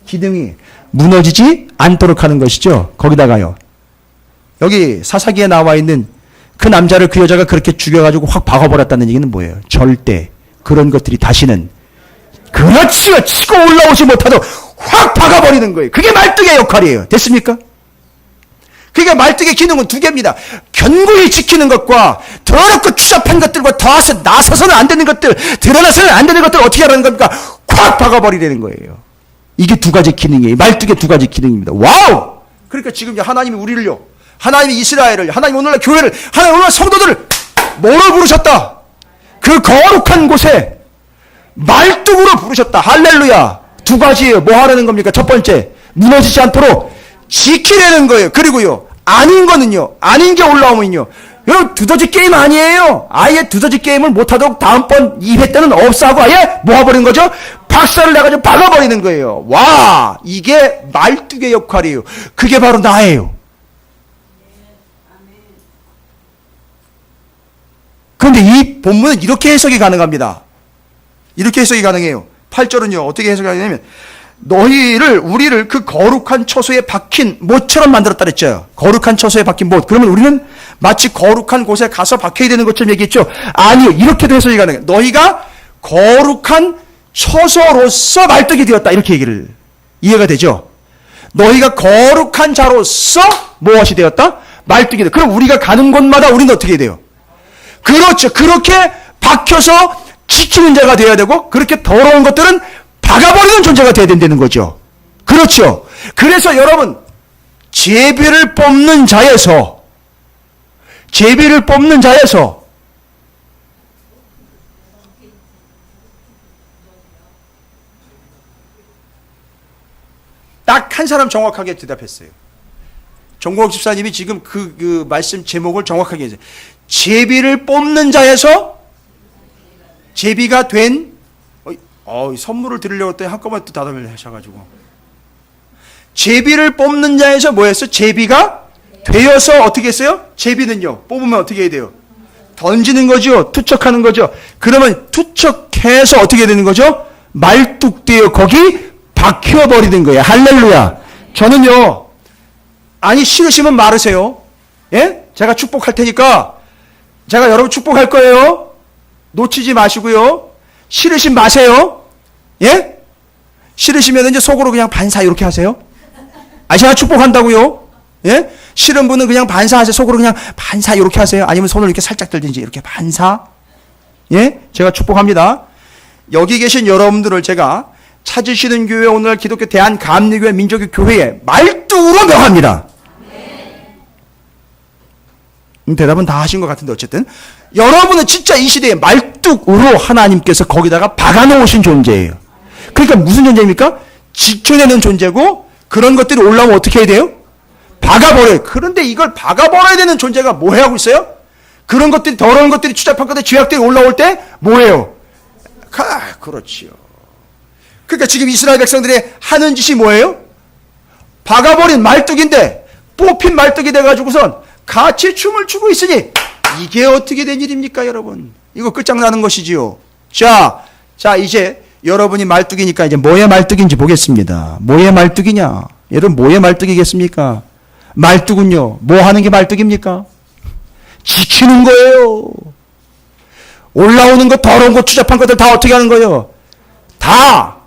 기능이 무너지지 않도록 하는 것이죠. 거기다가요, 여기 사사기에 나와 있는 그 남자를 그 여자가 그렇게 죽여가지고 확 박아버렸다는 얘기는 뭐예요? 절대 그런 것들이 다시는, 그렇지요, 치고 올라오지 못하도록 확 박아버리는 거예요. 그게 말뚝의 역할이에요. 됐습니까? 그러니까 말뚝의 기능은 두 개입니다. 견고히 지키는 것과 더럽고 추잡한 것들과 더해서 나서서는 안 되는 것들, 드러나서는 안 되는 것들을 어떻게 하라는 겁니까? 확 박아버리려는 거예요. 이게 두 가지 기능이에요. 말뚝의 두 가지 기능입니다. 와우! 그러니까 지금 하나님이 우리를요, 하나님이 이스라엘을, 하나님 오늘날 교회를, 하나님 오늘날 성도들을 뭐로 부르셨다? 그 거룩한 곳에 말뚝으로 부르셨다. 할렐루야. 두 가지예요. 뭐 하라는 겁니까? 첫 번째, 무너지지 않도록 지키려는 거예요. 그리고요, 아닌 거는요, 아닌 게 올라오면요, 여러분, 두더지 게임 아니에요. 아예 두더지 게임을 못하도록 다음번 2회 때는 없애고 아예 모아버리는 거죠. 박살을 내가지고 박아버리는 거예요. 와, 이게 말뚝의 역할이에요. 그게 바로 나예요. 그런데 이 본문은 이렇게 해석이 가능합니다. 이렇게 해석이 가능해요. 8절은요, 어떻게 해석하냐면, 우리를 그 거룩한 처소에 박힌 못처럼 만들었다 그랬죠. 거룩한 처소에 박힌 못. 그러면 우리는 마치 거룩한 곳에 가서 박혀야 되는 것처럼 얘기했죠. 아니요, 이렇게도 해석이 가능해요. 너희가 거룩한 처소로서 말뚝이 되었다. 이렇게 얘기를, 이해가 되죠? 너희가 거룩한 자로서 무엇이 되었다? 말뚝이다. 그럼 우리가 가는 곳마다 우리는 어떻게 해야 돼요? 그렇죠. 그렇게 박혀서 지키는 자가 되어야 되고, 그렇게 더러운 것들은 박아버리는 존재가 되어야 된다는 거죠. 그렇죠. 그래서 여러분, 제비를 뽑는 자에서 딱 한 사람 정확하게 대답했어요. 정광욱 집사님이 지금 그 말씀 제목을 정확하게 했어요. 제비를 뽑는 자에서 제비가 된, 선물을 드리려고 했더니 한꺼번에 또 다담을 하셔가지고. 제비를 뽑는 자에서 뭐였어? 제비가 되어서 어떻게 했어요? 제비는요, 뽑으면 어떻게 해야 돼요? 던지는 거죠. 투척하는 거죠. 그러면 투척해서 어떻게 되는 거죠? 말뚝되어 거기 박혀버리는 거예요. 할렐루야. 저는요, 아니, 싫으시면 말으세요. 예? 제가 축복할 테니까, 제가 여러분 축복할 거예요. 놓치지 마시고요. 싫으시면 마세요. 예? 싫으시면 이제 속으로 그냥 반사 이렇게 하세요. 제가 축복한다고요. 예? 싫은 분은 그냥 반사하세요. 속으로 그냥 반사 이렇게 하세요. 아니면 손을 이렇게 살짝 들든지 이렇게 반사. 예? 제가 축복합니다. 여기 계신 여러분들을 제가 찾으시는 교회, 오늘 기독교 대한감리교회 민족의 교회에 말뚝으로 명합니다. 대답은 다 하신 것 같은데 어쨌든 여러분은 진짜 이 시대에 말뚝으로 하나님께서 거기다가 박아놓으신 존재예요. 그러니까 무슨 존재입니까? 지켜내는 존재고, 그런 것들이 올라오면 어떻게 해야 돼요? 박아버려요. 그런데 이걸 박아버려야 되는 존재가 뭐 하고 있어요? 그런 것들이, 더러운 것들이, 추잡한 것들이, 죄악들이 올라올 때 뭐예요? 그렇지요. 그러니까 지금 이스라엘 백성들이 하는 짓이 뭐예요? 박아버린 말뚝인데 뽑힌 말뚝이 돼가지고선 같이 춤을 추고 있으니 이게 어떻게 된 일입니까, 여러분? 이거 끝장나는 것이지요. 자, 이제 여러분이 말뚝이니까 이제 뭐의 말뚝인지 보겠습니다. 뭐의 말뚝이냐? 여러분, 뭐의 말뚝이겠습니까? 말뚝은요, 뭐 하는 게 말뚝입니까? 지키는 거예요. 올라오는 것, 더러운 것, 추잡한 것들 다 어떻게 하는 거예요? 다,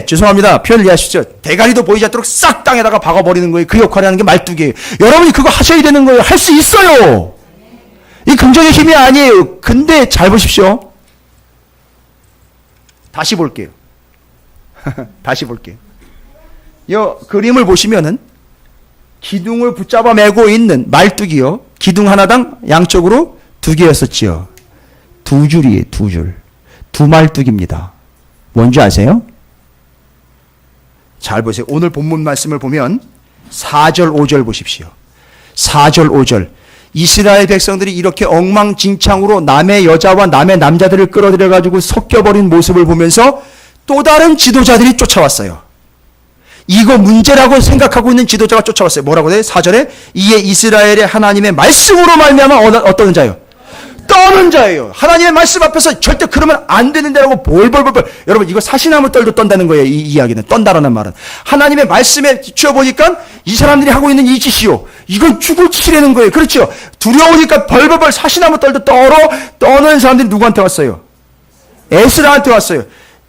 죄송합니다. 표현 이해하시죠? 대가리도 보이지 않도록 싹 땅에다가 박아버리는 거예요. 그 역할을 하는 게 말뚝이에요. 여러분이 그거 하셔야 되는 거예요. 할 수 있어요. 이 긍정의 힘이 아니에요. 근데 잘 보십시오. 다시 볼게요. 다시 볼게요. 이 그림을 보시면은 기둥을 붙잡아 매고 있는 말뚝이요. 기둥 하나당 양쪽으로 2개였었지요. 2줄이에요. 2줄. 2말뚝입니다. 뭔지 아세요? 잘 보세요. 오늘 본문 말씀을 보면 4절, 5절 보십시오. 4절, 5절. 이스라엘 백성들이 이렇게 엉망진창으로 남의 여자와 남의 남자들을 끌어들여가지고 섞여버린 모습을 보면서 또 다른 지도자들이 쫓아왔어요. 이거 문제라고 생각하고 있는 지도자가 쫓아왔어요. 뭐라고 해요? 4절에 이에 이스라엘의 하나님의 말씀으로 말미암아 어떤 자예요? 떠는 자예요. 하나님의 말씀 앞에서 절대 그러면 안 되는데라고 볼볼볼볼. 여러분, 이거 사시나무 떨도 떤다는 거예요. 이 이야기는. 떤다라는 말은. 하나님의 말씀에 비추어보니까 이 사람들이 하고 있는 이 짓이요, 이건 죽을 짓이라는 거예요. 그렇죠? 두려우니까 벌벌벌 사시나무 떨도 떠는 사람들이 누구한테 왔어요? 에스라한테 왔어요.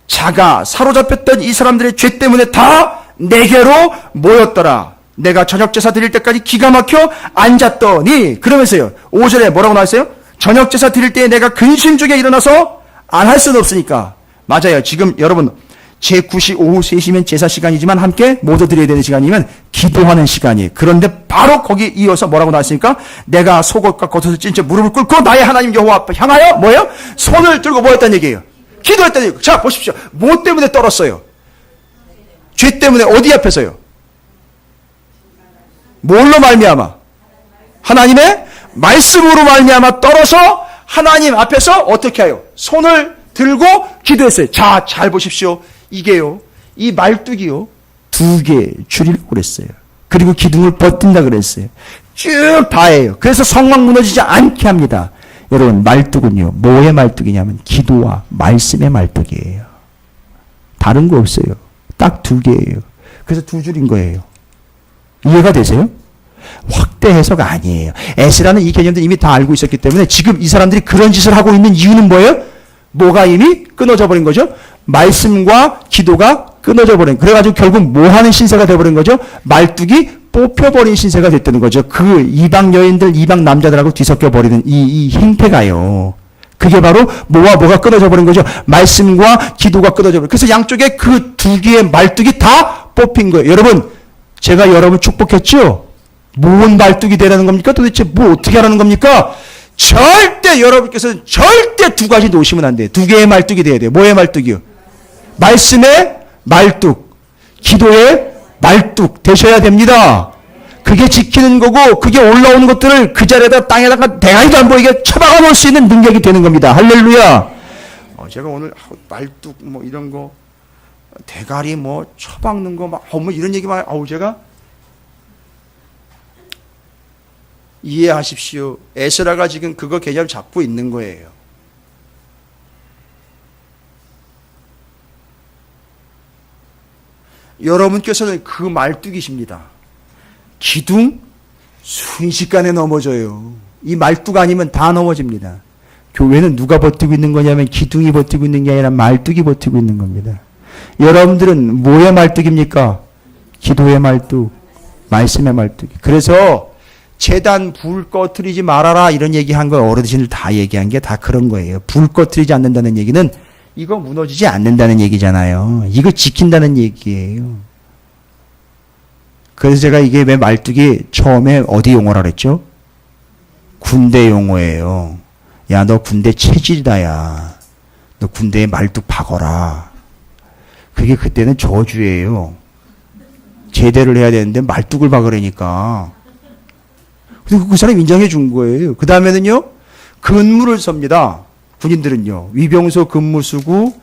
자가 사로잡혔던 이 사람들의 죄 때문에 다 내게로 모였더라. 내가 저녁 제사 드릴 때까지 기가 막혀 앉았더니, 그러면서요, 5절에 뭐라고 나왔어요? 저녁 제사 드릴 때에 내가 근심 중에 일어나서 안 할 수는 없으니까. 맞아요. 지금 여러분, 제9시 오후 3시면 제사 시간이지만 함께 모두 드려야 되는 시간이면 기도하는 시간이에요. 그런데 바로 거기 이어서 뭐라고 나왔습니까? 내가 속옷과 겉옷을 찐 채 무릎을 꿇고 나의 하나님 여호와 앞에 향하여 뭐예요? 손을 들고 뭐 했다는 얘기예요? 기도했다는 얘기예요. 자, 보십시오. 뭐 때문에 떨었어요? 죄 때문에. 어디 앞에서요? 뭘로 말미암아? 하나님의 말씀으로 말미암아 떨어서 하나님 앞에서 어떻게 해요? 손을 들고 기도했어요. 자, 잘 보십시오. 이게요, 이 말뚝이요, 2개 줄이려고 그랬어요. 그리고 기둥을 버틴다 그랬어요. 쭉 다해요. 그래서 성막 무너지지 않게 합니다. 여러분, 말뚝은요, 뭐의 말뚝이냐면 기도와 말씀의 말뚝이에요. 다른 거 없어요. 딱 2개예요. 그래서 2줄인 거예요. 이해가 되세요? 확대 해석 아니에요. 에스라는 이 개념들 이미 다 알고 있었기 때문에 지금 이 사람들이 그런 짓을 하고 있는 이유는 뭐예요? 뭐가 이미 끊어져 버린 거죠? 말씀과 기도가 끊어져 버린. 그래가지고 결국 뭐 하는 신세가 돼버린 거죠? 말뚝이 뽑혀버린 신세가 됐다는 거죠. 그 이방 여인들, 이방 남자들하고 뒤섞여 버리는 이 행태가요. 그게 바로 뭐와 뭐가 끊어져 버린 거죠? 말씀과 기도가 끊어져 버린. 그래서 양쪽에 그 두 개의 말뚝이 다 뽑힌 거예요. 여러분, 제가 여러분 축복했죠? 뭔 말뚝이 되라는 겁니까? 도대체 뭐 어떻게 하라는 겁니까? 절대 여러분께서는 절대 두 가지 놓으시면 안 돼요. 두 개의 말뚝이 돼야 돼요. 뭐의 말뚝이요? 말씀의 말뚝, 기도의 말뚝 되셔야 됩니다. 그게 지키는 거고 그게 올라오는 것들을 그 자리에다 땅에다가 대가리도 안 보이게 처박아 놓을 수 있는 능력이 되는 겁니다. 할렐루야. 제가 오늘 말뚝 뭐 이런 거 대가리 뭐 처박는 거 막 뭐 이런 얘기만 제가 이해하십시오. 에스라가 지금 그거 개념 잡고 있는 거예요. 여러분께서는 그 말뚝이십니다. 기둥 순식간에 넘어져요. 이 말뚝 아니면 다 넘어집니다. 교회는 누가 버티고 있는 거냐면 기둥이 버티고 있는 게 아니라 말뚝이 버티고 있는 겁니다. 여러분들은 뭐의 말뚝입니까? 기도의 말뚝, 말씀의 말뚝. 그래서 제단 불 꺼트리지 말아라 이런 얘기한 거 어르신들 다 얘기한 게 다 그런 거예요. 불 꺼트리지 않는다는 얘기는 이거 무너지지 않는다는 얘기잖아요. 이거 지킨다는 얘기예요. 그래서 제가 이게 왜 말뚝이 처음에 어디 용어라 그랬죠? 군대 용어예요. 야, 너 군대 체질이다, 야. 너 군대에 말뚝 박어라. 그게 그때는 저주예요. 제대를 해야 되는데 말뚝을 박으라니까. 그래서 그 사람 인정해 준 거예요. 그 다음에는요, 근무를 섭니다. 군인들은요, 위병소 근무 쓰고,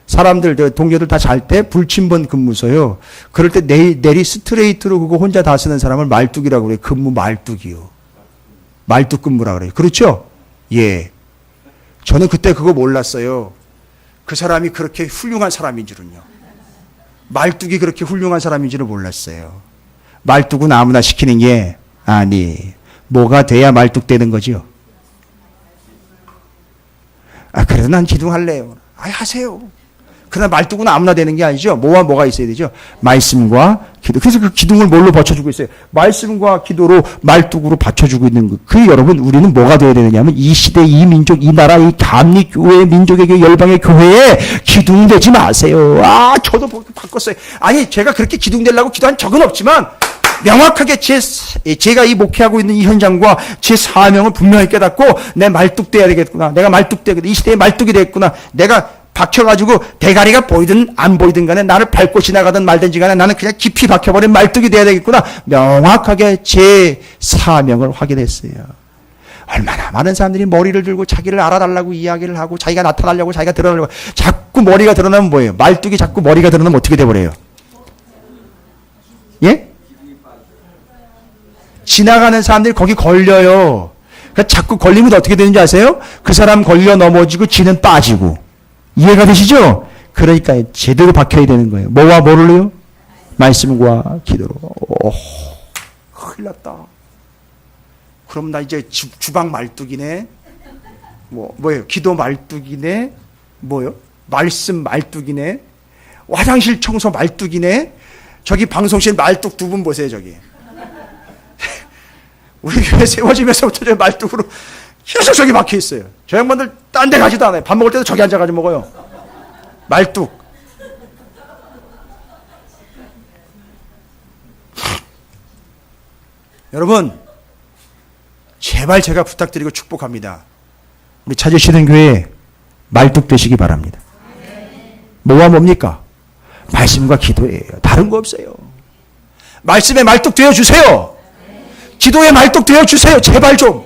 사람들, 동료들 다 잘 때 불침번 근무 서요. 그럴 때 내리 스트레이트로 그거 혼자 다 쓰는 사람을 말뚝이라고 그래요. 근무 말뚝이요. 말뚝 근무라고 그래요. 그렇죠? 예. 저는 그때 그거 몰랐어요. 그 사람이 그렇게 훌륭한 사람인 줄은요. 말뚝이 그렇게 훌륭한 사람인 줄은 몰랐어요. 말뚝은 아무나 시키는 게 아니. 뭐가 돼야 말뚝 되는 거지요? 그래도 난 기둥할래요. 하세요. 그러나 말뚝은 아무나 되는 게 아니죠. 뭐와 뭐가 있어야 되죠? 말씀과 기도. 그래서 그 기둥을 뭘로 받쳐주고 있어요? 말씀과 기도로 말뚝으로 받쳐주고 있는 거. 그 여러분, 우리는 뭐가 되어야 되느냐면 이 시대, 이 민족, 이 나라, 이 감리 교회, 민족의 교회, 열방의 교회에 기둥되지 마세요. 저도 바꿨어요. 아니, 제가 그렇게 기둥되려고 기도한 적은 없지만 명확하게 제가 이 목회하고 있는 이 현장과 제 사명을 분명히 깨닫고 내 말뚝 돼야 되겠구나. 내가 말뚝 되겠구나. 이 시대의 말뚝이 되겠구나. 내가 박혀가지고 대가리가 보이든 안 보이든 간에 나를 밟고 지나가든 말든지 간에 나는 그냥 깊이 박혀버린 말뚝이 돼야 되겠구나. 명확하게 제 사명을 확인했어요. 얼마나 많은 사람들이 머리를 들고 자기를 알아달라고 이야기를 하고 자기가 나타나려고 자기가 드러나려고 자꾸 머리가 드러나면 뭐예요? 말뚝이 자꾸 머리가 드러나면 어떻게 돼버려요? 예? 지나가는 사람들이 거기 걸려요. 그러니까 자꾸 걸리면 어떻게 되는지 아세요? 그 사람 걸려 넘어지고 지는 빠지고. 이해가 되시죠? 그러니까 제대로 박혀야 되는 거예요. 뭐와 뭐를요? 말씀과 기도로. 큰일 났다. 그럼 나 이제 주방 말뚝이네. 뭐예요? 기도 말뚝이네. 뭐요? 말씀 말뚝이네. 화장실 청소 말뚝이네. 저기 방송실 말뚝 두 분 보세요, 저기. 우리 교회 세워지면서부터 저 말뚝으로 계속 저기 막혀 있어요. 저 양반들 딴 데 가지도 않아요. 밥 먹을 때도 저기 앉아가지고 먹어요. 말뚝. 여러분, 제발 제가 부탁드리고 축복합니다. 우리 찾으시는 교회 말뚝 되시기 바랍니다. 뭐와 뭡니까? 말씀과 기도예요. 다른 거 없어요. 말씀에 말뚝 되어주세요. 기도에 말뚝 되어주세요. 제발 좀.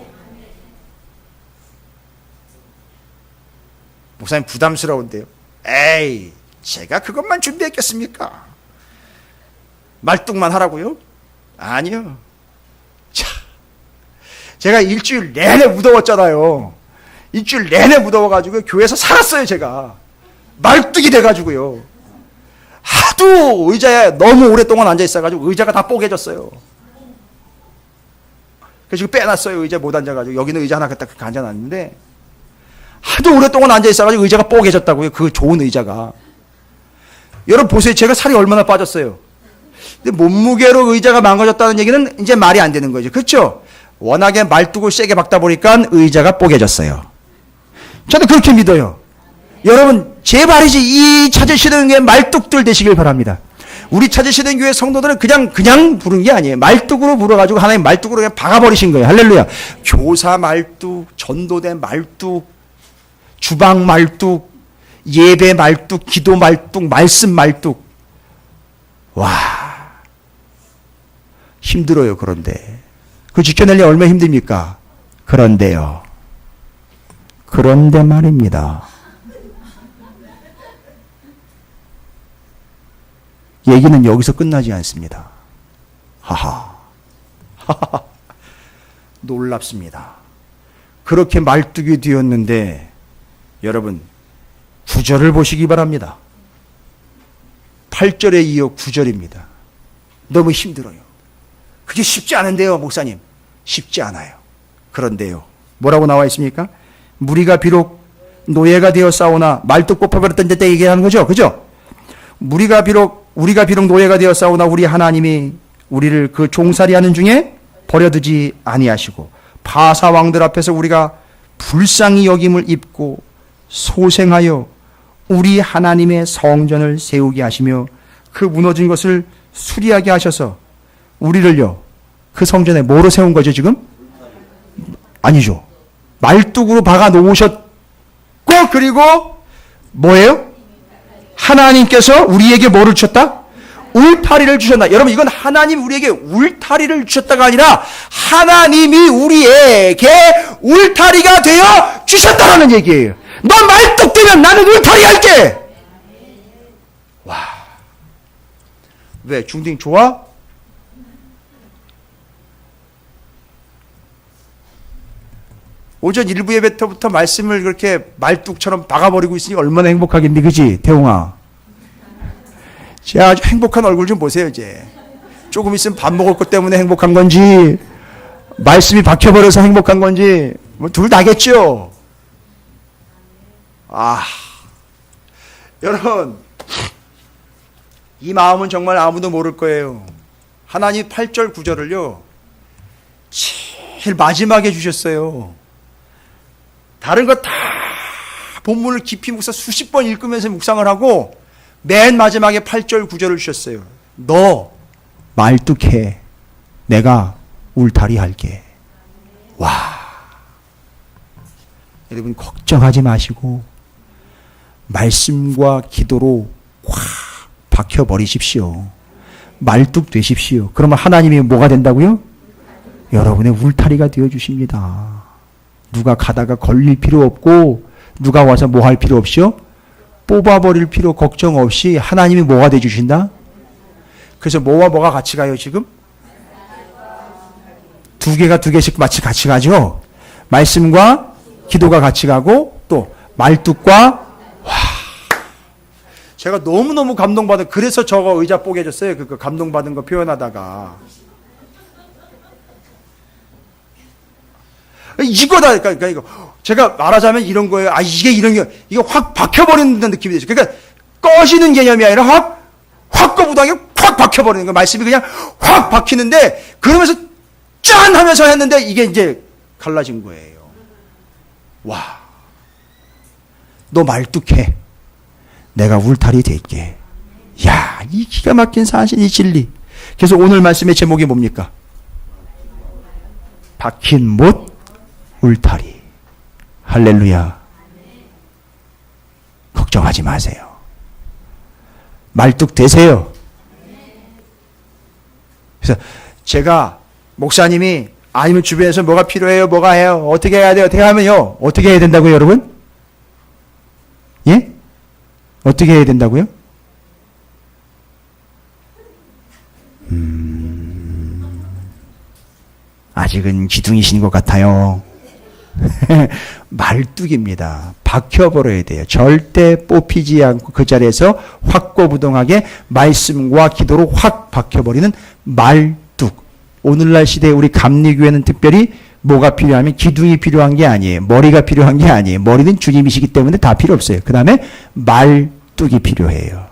목사님 부담스러운데요. 에이, 제가 그것만 준비했겠습니까? 말뚝만 하라고요? 아니요. 자, 제가 일주일 내내 무더웠잖아요. 일주일 내내 무더워가지고 교회에서 살았어요, 제가. 말뚝이 돼가지고요. 하도 의자에 너무 오랫동안 앉아있어가지고 의자가 다 뽀개졌어요. 그래서 빼놨어요. 의자 못 앉아가지고. 여기는 의자 하나 갖다 앉아놨는데 하도 오랫동안 앉아있어가지고 의자가 뽀개졌다고요. 그 좋은 의자가. 여러분 보세요. 제가 살이 얼마나 빠졌어요. 근데 몸무게로 의자가 망가졌다는 얘기는 이제 말이 안 되는 거죠. 그렇죠? 워낙에 말뚝을 세게 박다 보니까 의자가 뽀개졌어요. 저는 그렇게 믿어요. 여러분 제발이지 이 찾으시는 게 말뚝들 되시길 바랍니다. 우리 찾으시는 교회 성도들은 그냥 부른 게 아니에요. 말뚝으로 불어가지고 하나님 말뚝으로 그냥 박아버리신 거예요. 할렐루야. 교사 말뚝, 전도대 말뚝, 주방 말뚝, 예배 말뚝, 기도 말뚝, 말씀 말뚝. 와, 힘들어요. 그런데 그 지켜내려 얼마나 힘듭니까? 그런데 말입니다. 얘기는 여기서 끝나지 않습니다. 하하. 놀랍습니다. 그렇게 말뚝이 되었는데 여러분 9절을 보시기 바랍니다. 8절에 이어 9절입니다. 너무 힘들어요. 그게 쉽지 않은데요, 목사님. 쉽지 않아요. 그런데요. 뭐라고 나와 있습니까? 무리가 비록 노예가 되어 싸우나 말뚝 뽑혀버렸던 때 얘기하는 거죠. 그죠? 우리가 비록 노예가 되어 싸우나 우리 하나님이 우리를 그 종살이 하는 중에 버려두지 아니하시고 바사 왕들 앞에서 우리가 불쌍히 여김을 입고 소생하여 우리 하나님의 성전을 세우게 하시며 그 무너진 것을 수리하게 하셔서 우리를요 그 성전에 뭐로 세운 거죠 지금? 아니죠. 말뚝으로 박아 놓으셨고 그리고 뭐예요? 하나님께서 우리에게 뭐를 주셨다? 울타리를 주셨다. 여러분 이건 하나님 우리에게 울타리를 주셨다가 아니라 하나님이 우리에게 울타리가 되어 주셨다라는 얘기예요. 너 말뚝 되면 나는 울타리 할게. 와, 왜 중딩 좋아? 오전 일부 예배 때부터 말씀을 그렇게 말뚝처럼 박아버리고 있으니 얼마나 행복하겠니, 그지? 태웅아. 제 아주 행복한 얼굴 좀 보세요, 이제. 조금 있으면 밥 먹을 것 때문에 행복한 건지, 말씀이 박혀버려서 행복한 건지, 뭐 둘 다겠죠? 여러분, 이 마음은 정말 아무도 모를 거예요. 하나님 8절, 9절을요, 제일 마지막에 주셨어요. 다른 거 다 본문을 깊이 수십 번 읽으면서 묵상을 하고 맨 마지막에 8절 9절을 주셨어요. 너 말뚝해. 내가 울타리 할게. 와, 여러분 걱정하지 마시고 말씀과 기도로 확 박혀버리십시오. 말뚝 되십시오. 그러면 하나님이 뭐가 된다고요? 여러분의 울타리가 되어주십니다. 누가 가다가 걸릴 필요 없고 누가 와서 뭐 할 필요 없이요? 뽑아버릴 필요 걱정 없이 하나님이 뭐가 돼주신다? 그래서 뭐와 뭐가 같이 가요 지금? 두 개가 두 개씩 마치 같이 가죠? 말씀과 기도가 같이 가고 또 말뚝과 와, 제가 너무너무 감동받은 그래서 저거 의자 뽀개졌어요. 그 감동받은 거 표현하다가 이거다. 그러니까 이거 제가 말하자면 이런 거예요. 이게 이런 게 이거 확 박혀버리는 느낌이 되죠. 그러니까 꺼지는 개념이 아니라 확 거부당하게 확 박혀버리는 거. 말씀이 그냥 확 박히는데 그러면서 짠 하면서 했는데 이게 이제 갈라진 거예요. 와, 너 말뚝해. 내가 울타리 될게. 야, 이 기가 막힌 사실, 이 진리. 그래서 오늘 말씀의 제목이 뭡니까? 박힌 못 울타리. 할렐루야. 걱정하지 마세요. 말뚝 되세요. 그래서 제가 목사님이 아니면 주변에서 뭐가 필요해요? 뭐가 해요? 어떻게 해야 돼요? 어떻게 하면요? 어떻게 해야 된다고요, 여러분? 예? 어떻게 해야 된다고요? 아직은 기둥이신 것 같아요. 말뚝입니다. 박혀버려야 돼요. 절대 뽑히지 않고 그 자리에서 확고부동하게 말씀과 기도로 확 박혀버리는 말뚝. 오늘날 시대에 우리 감리교회는 특별히 뭐가 필요하면 기둥이 필요한 게 아니에요. 머리가 필요한 게 아니에요. 머리는 주님이시기 때문에 다 필요 없어요. 그 다음에 말뚝이 필요해요.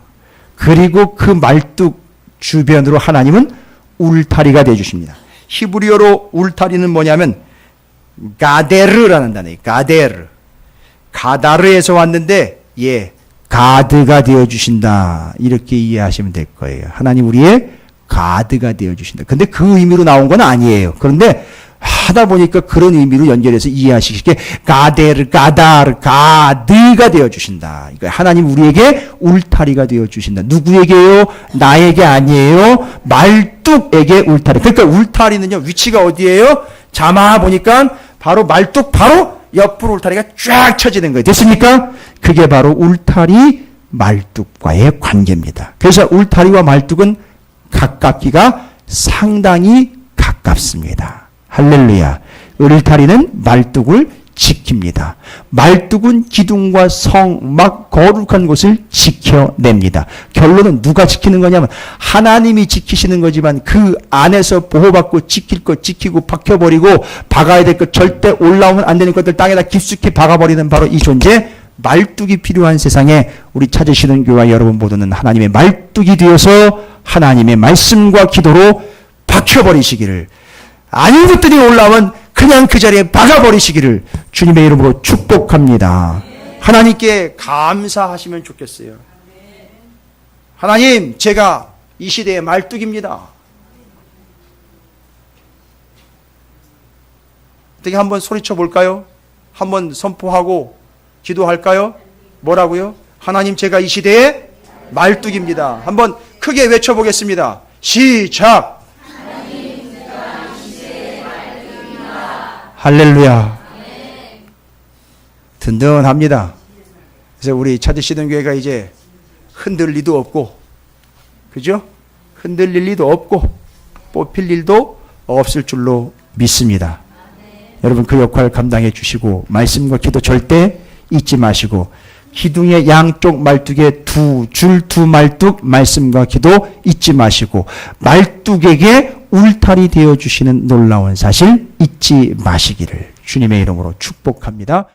그리고 그 말뚝 주변으로 하나님은 울타리가 되어주십니다. 히브리어로 울타리는 뭐냐면 가데르라는 단어예요. 가데르. 가다르에서 왔는데 가드가 되어주신다. 이렇게 이해하시면 될 거예요. 하나님 우리의 가드가 되어주신다. 근데 그 의미로 나온 건 아니에요. 그런데 하다 보니까 그런 의미로 연결해서 이해하시기에 가데르, 가다르, 가드가 되어주신다. 그러니까 하나님 우리에게 울타리가 되어주신다. 누구에게요? 나에게 아니에요. 말뚝에게 울타리. 그러니까 울타리는요, 위치가 어디예요? 자마 보니까 바로 말뚝 바로 옆으로 울타리가 쫙 쳐지는 거예요. 됐습니까? 그게 바로 울타리 말뚝과의 관계입니다. 그래서 울타리와 말뚝은 가깝기가 상당히 가깝습니다. 할렐루야. 울타리는 말뚝을 지킵니다. 말뚝은 기둥과 성, 막 거룩한 곳을 지켜냅니다. 결론은 누가 지키는 거냐면 하나님이 지키시는 거지만 그 안에서 보호받고 지킬 것 지키고 박혀버리고 박아야 될 것 절대 올라오면 안 되는 것들 땅에다 깊숙이 박아버리는 바로 이 존재 말뚝이 필요한 세상에 우리 찾으시는 교회 여러분 모두는 하나님의 말뚝이 되어서 하나님의 말씀과 기도로 박혀버리시기를, 아닌 것들이 올라오면 그냥 그 자리에 박아버리시기를 주님의 이름으로 축복합니다. 하나님께 감사하시면 좋겠어요. 하나님, 제가 이 시대의 말뚝입니다. 어떻게 한번 소리쳐 볼까요? 한번 선포하고 기도할까요? 뭐라고요? 하나님, 제가 이 시대의 말뚝입니다. 한번 크게 외쳐보겠습니다. 시작! 할렐루야. 든든합니다. 그래서 우리 찾으시는 교회가 이제 흔들 리도 없고, 그죠? 흔들릴 리도 없고 뽑힐 일도 없을 줄로 믿습니다. 여러분 그 역할 감당해 주시고 말씀과 기도 절대 잊지 마시고 기둥의 양쪽 말뚝에 두 말뚝 말씀과 기도 잊지 마시고 말뚝에게 울타리 되어 주시는 놀라운 사실 잊지 마시기를 주님의 이름으로 축복합니다.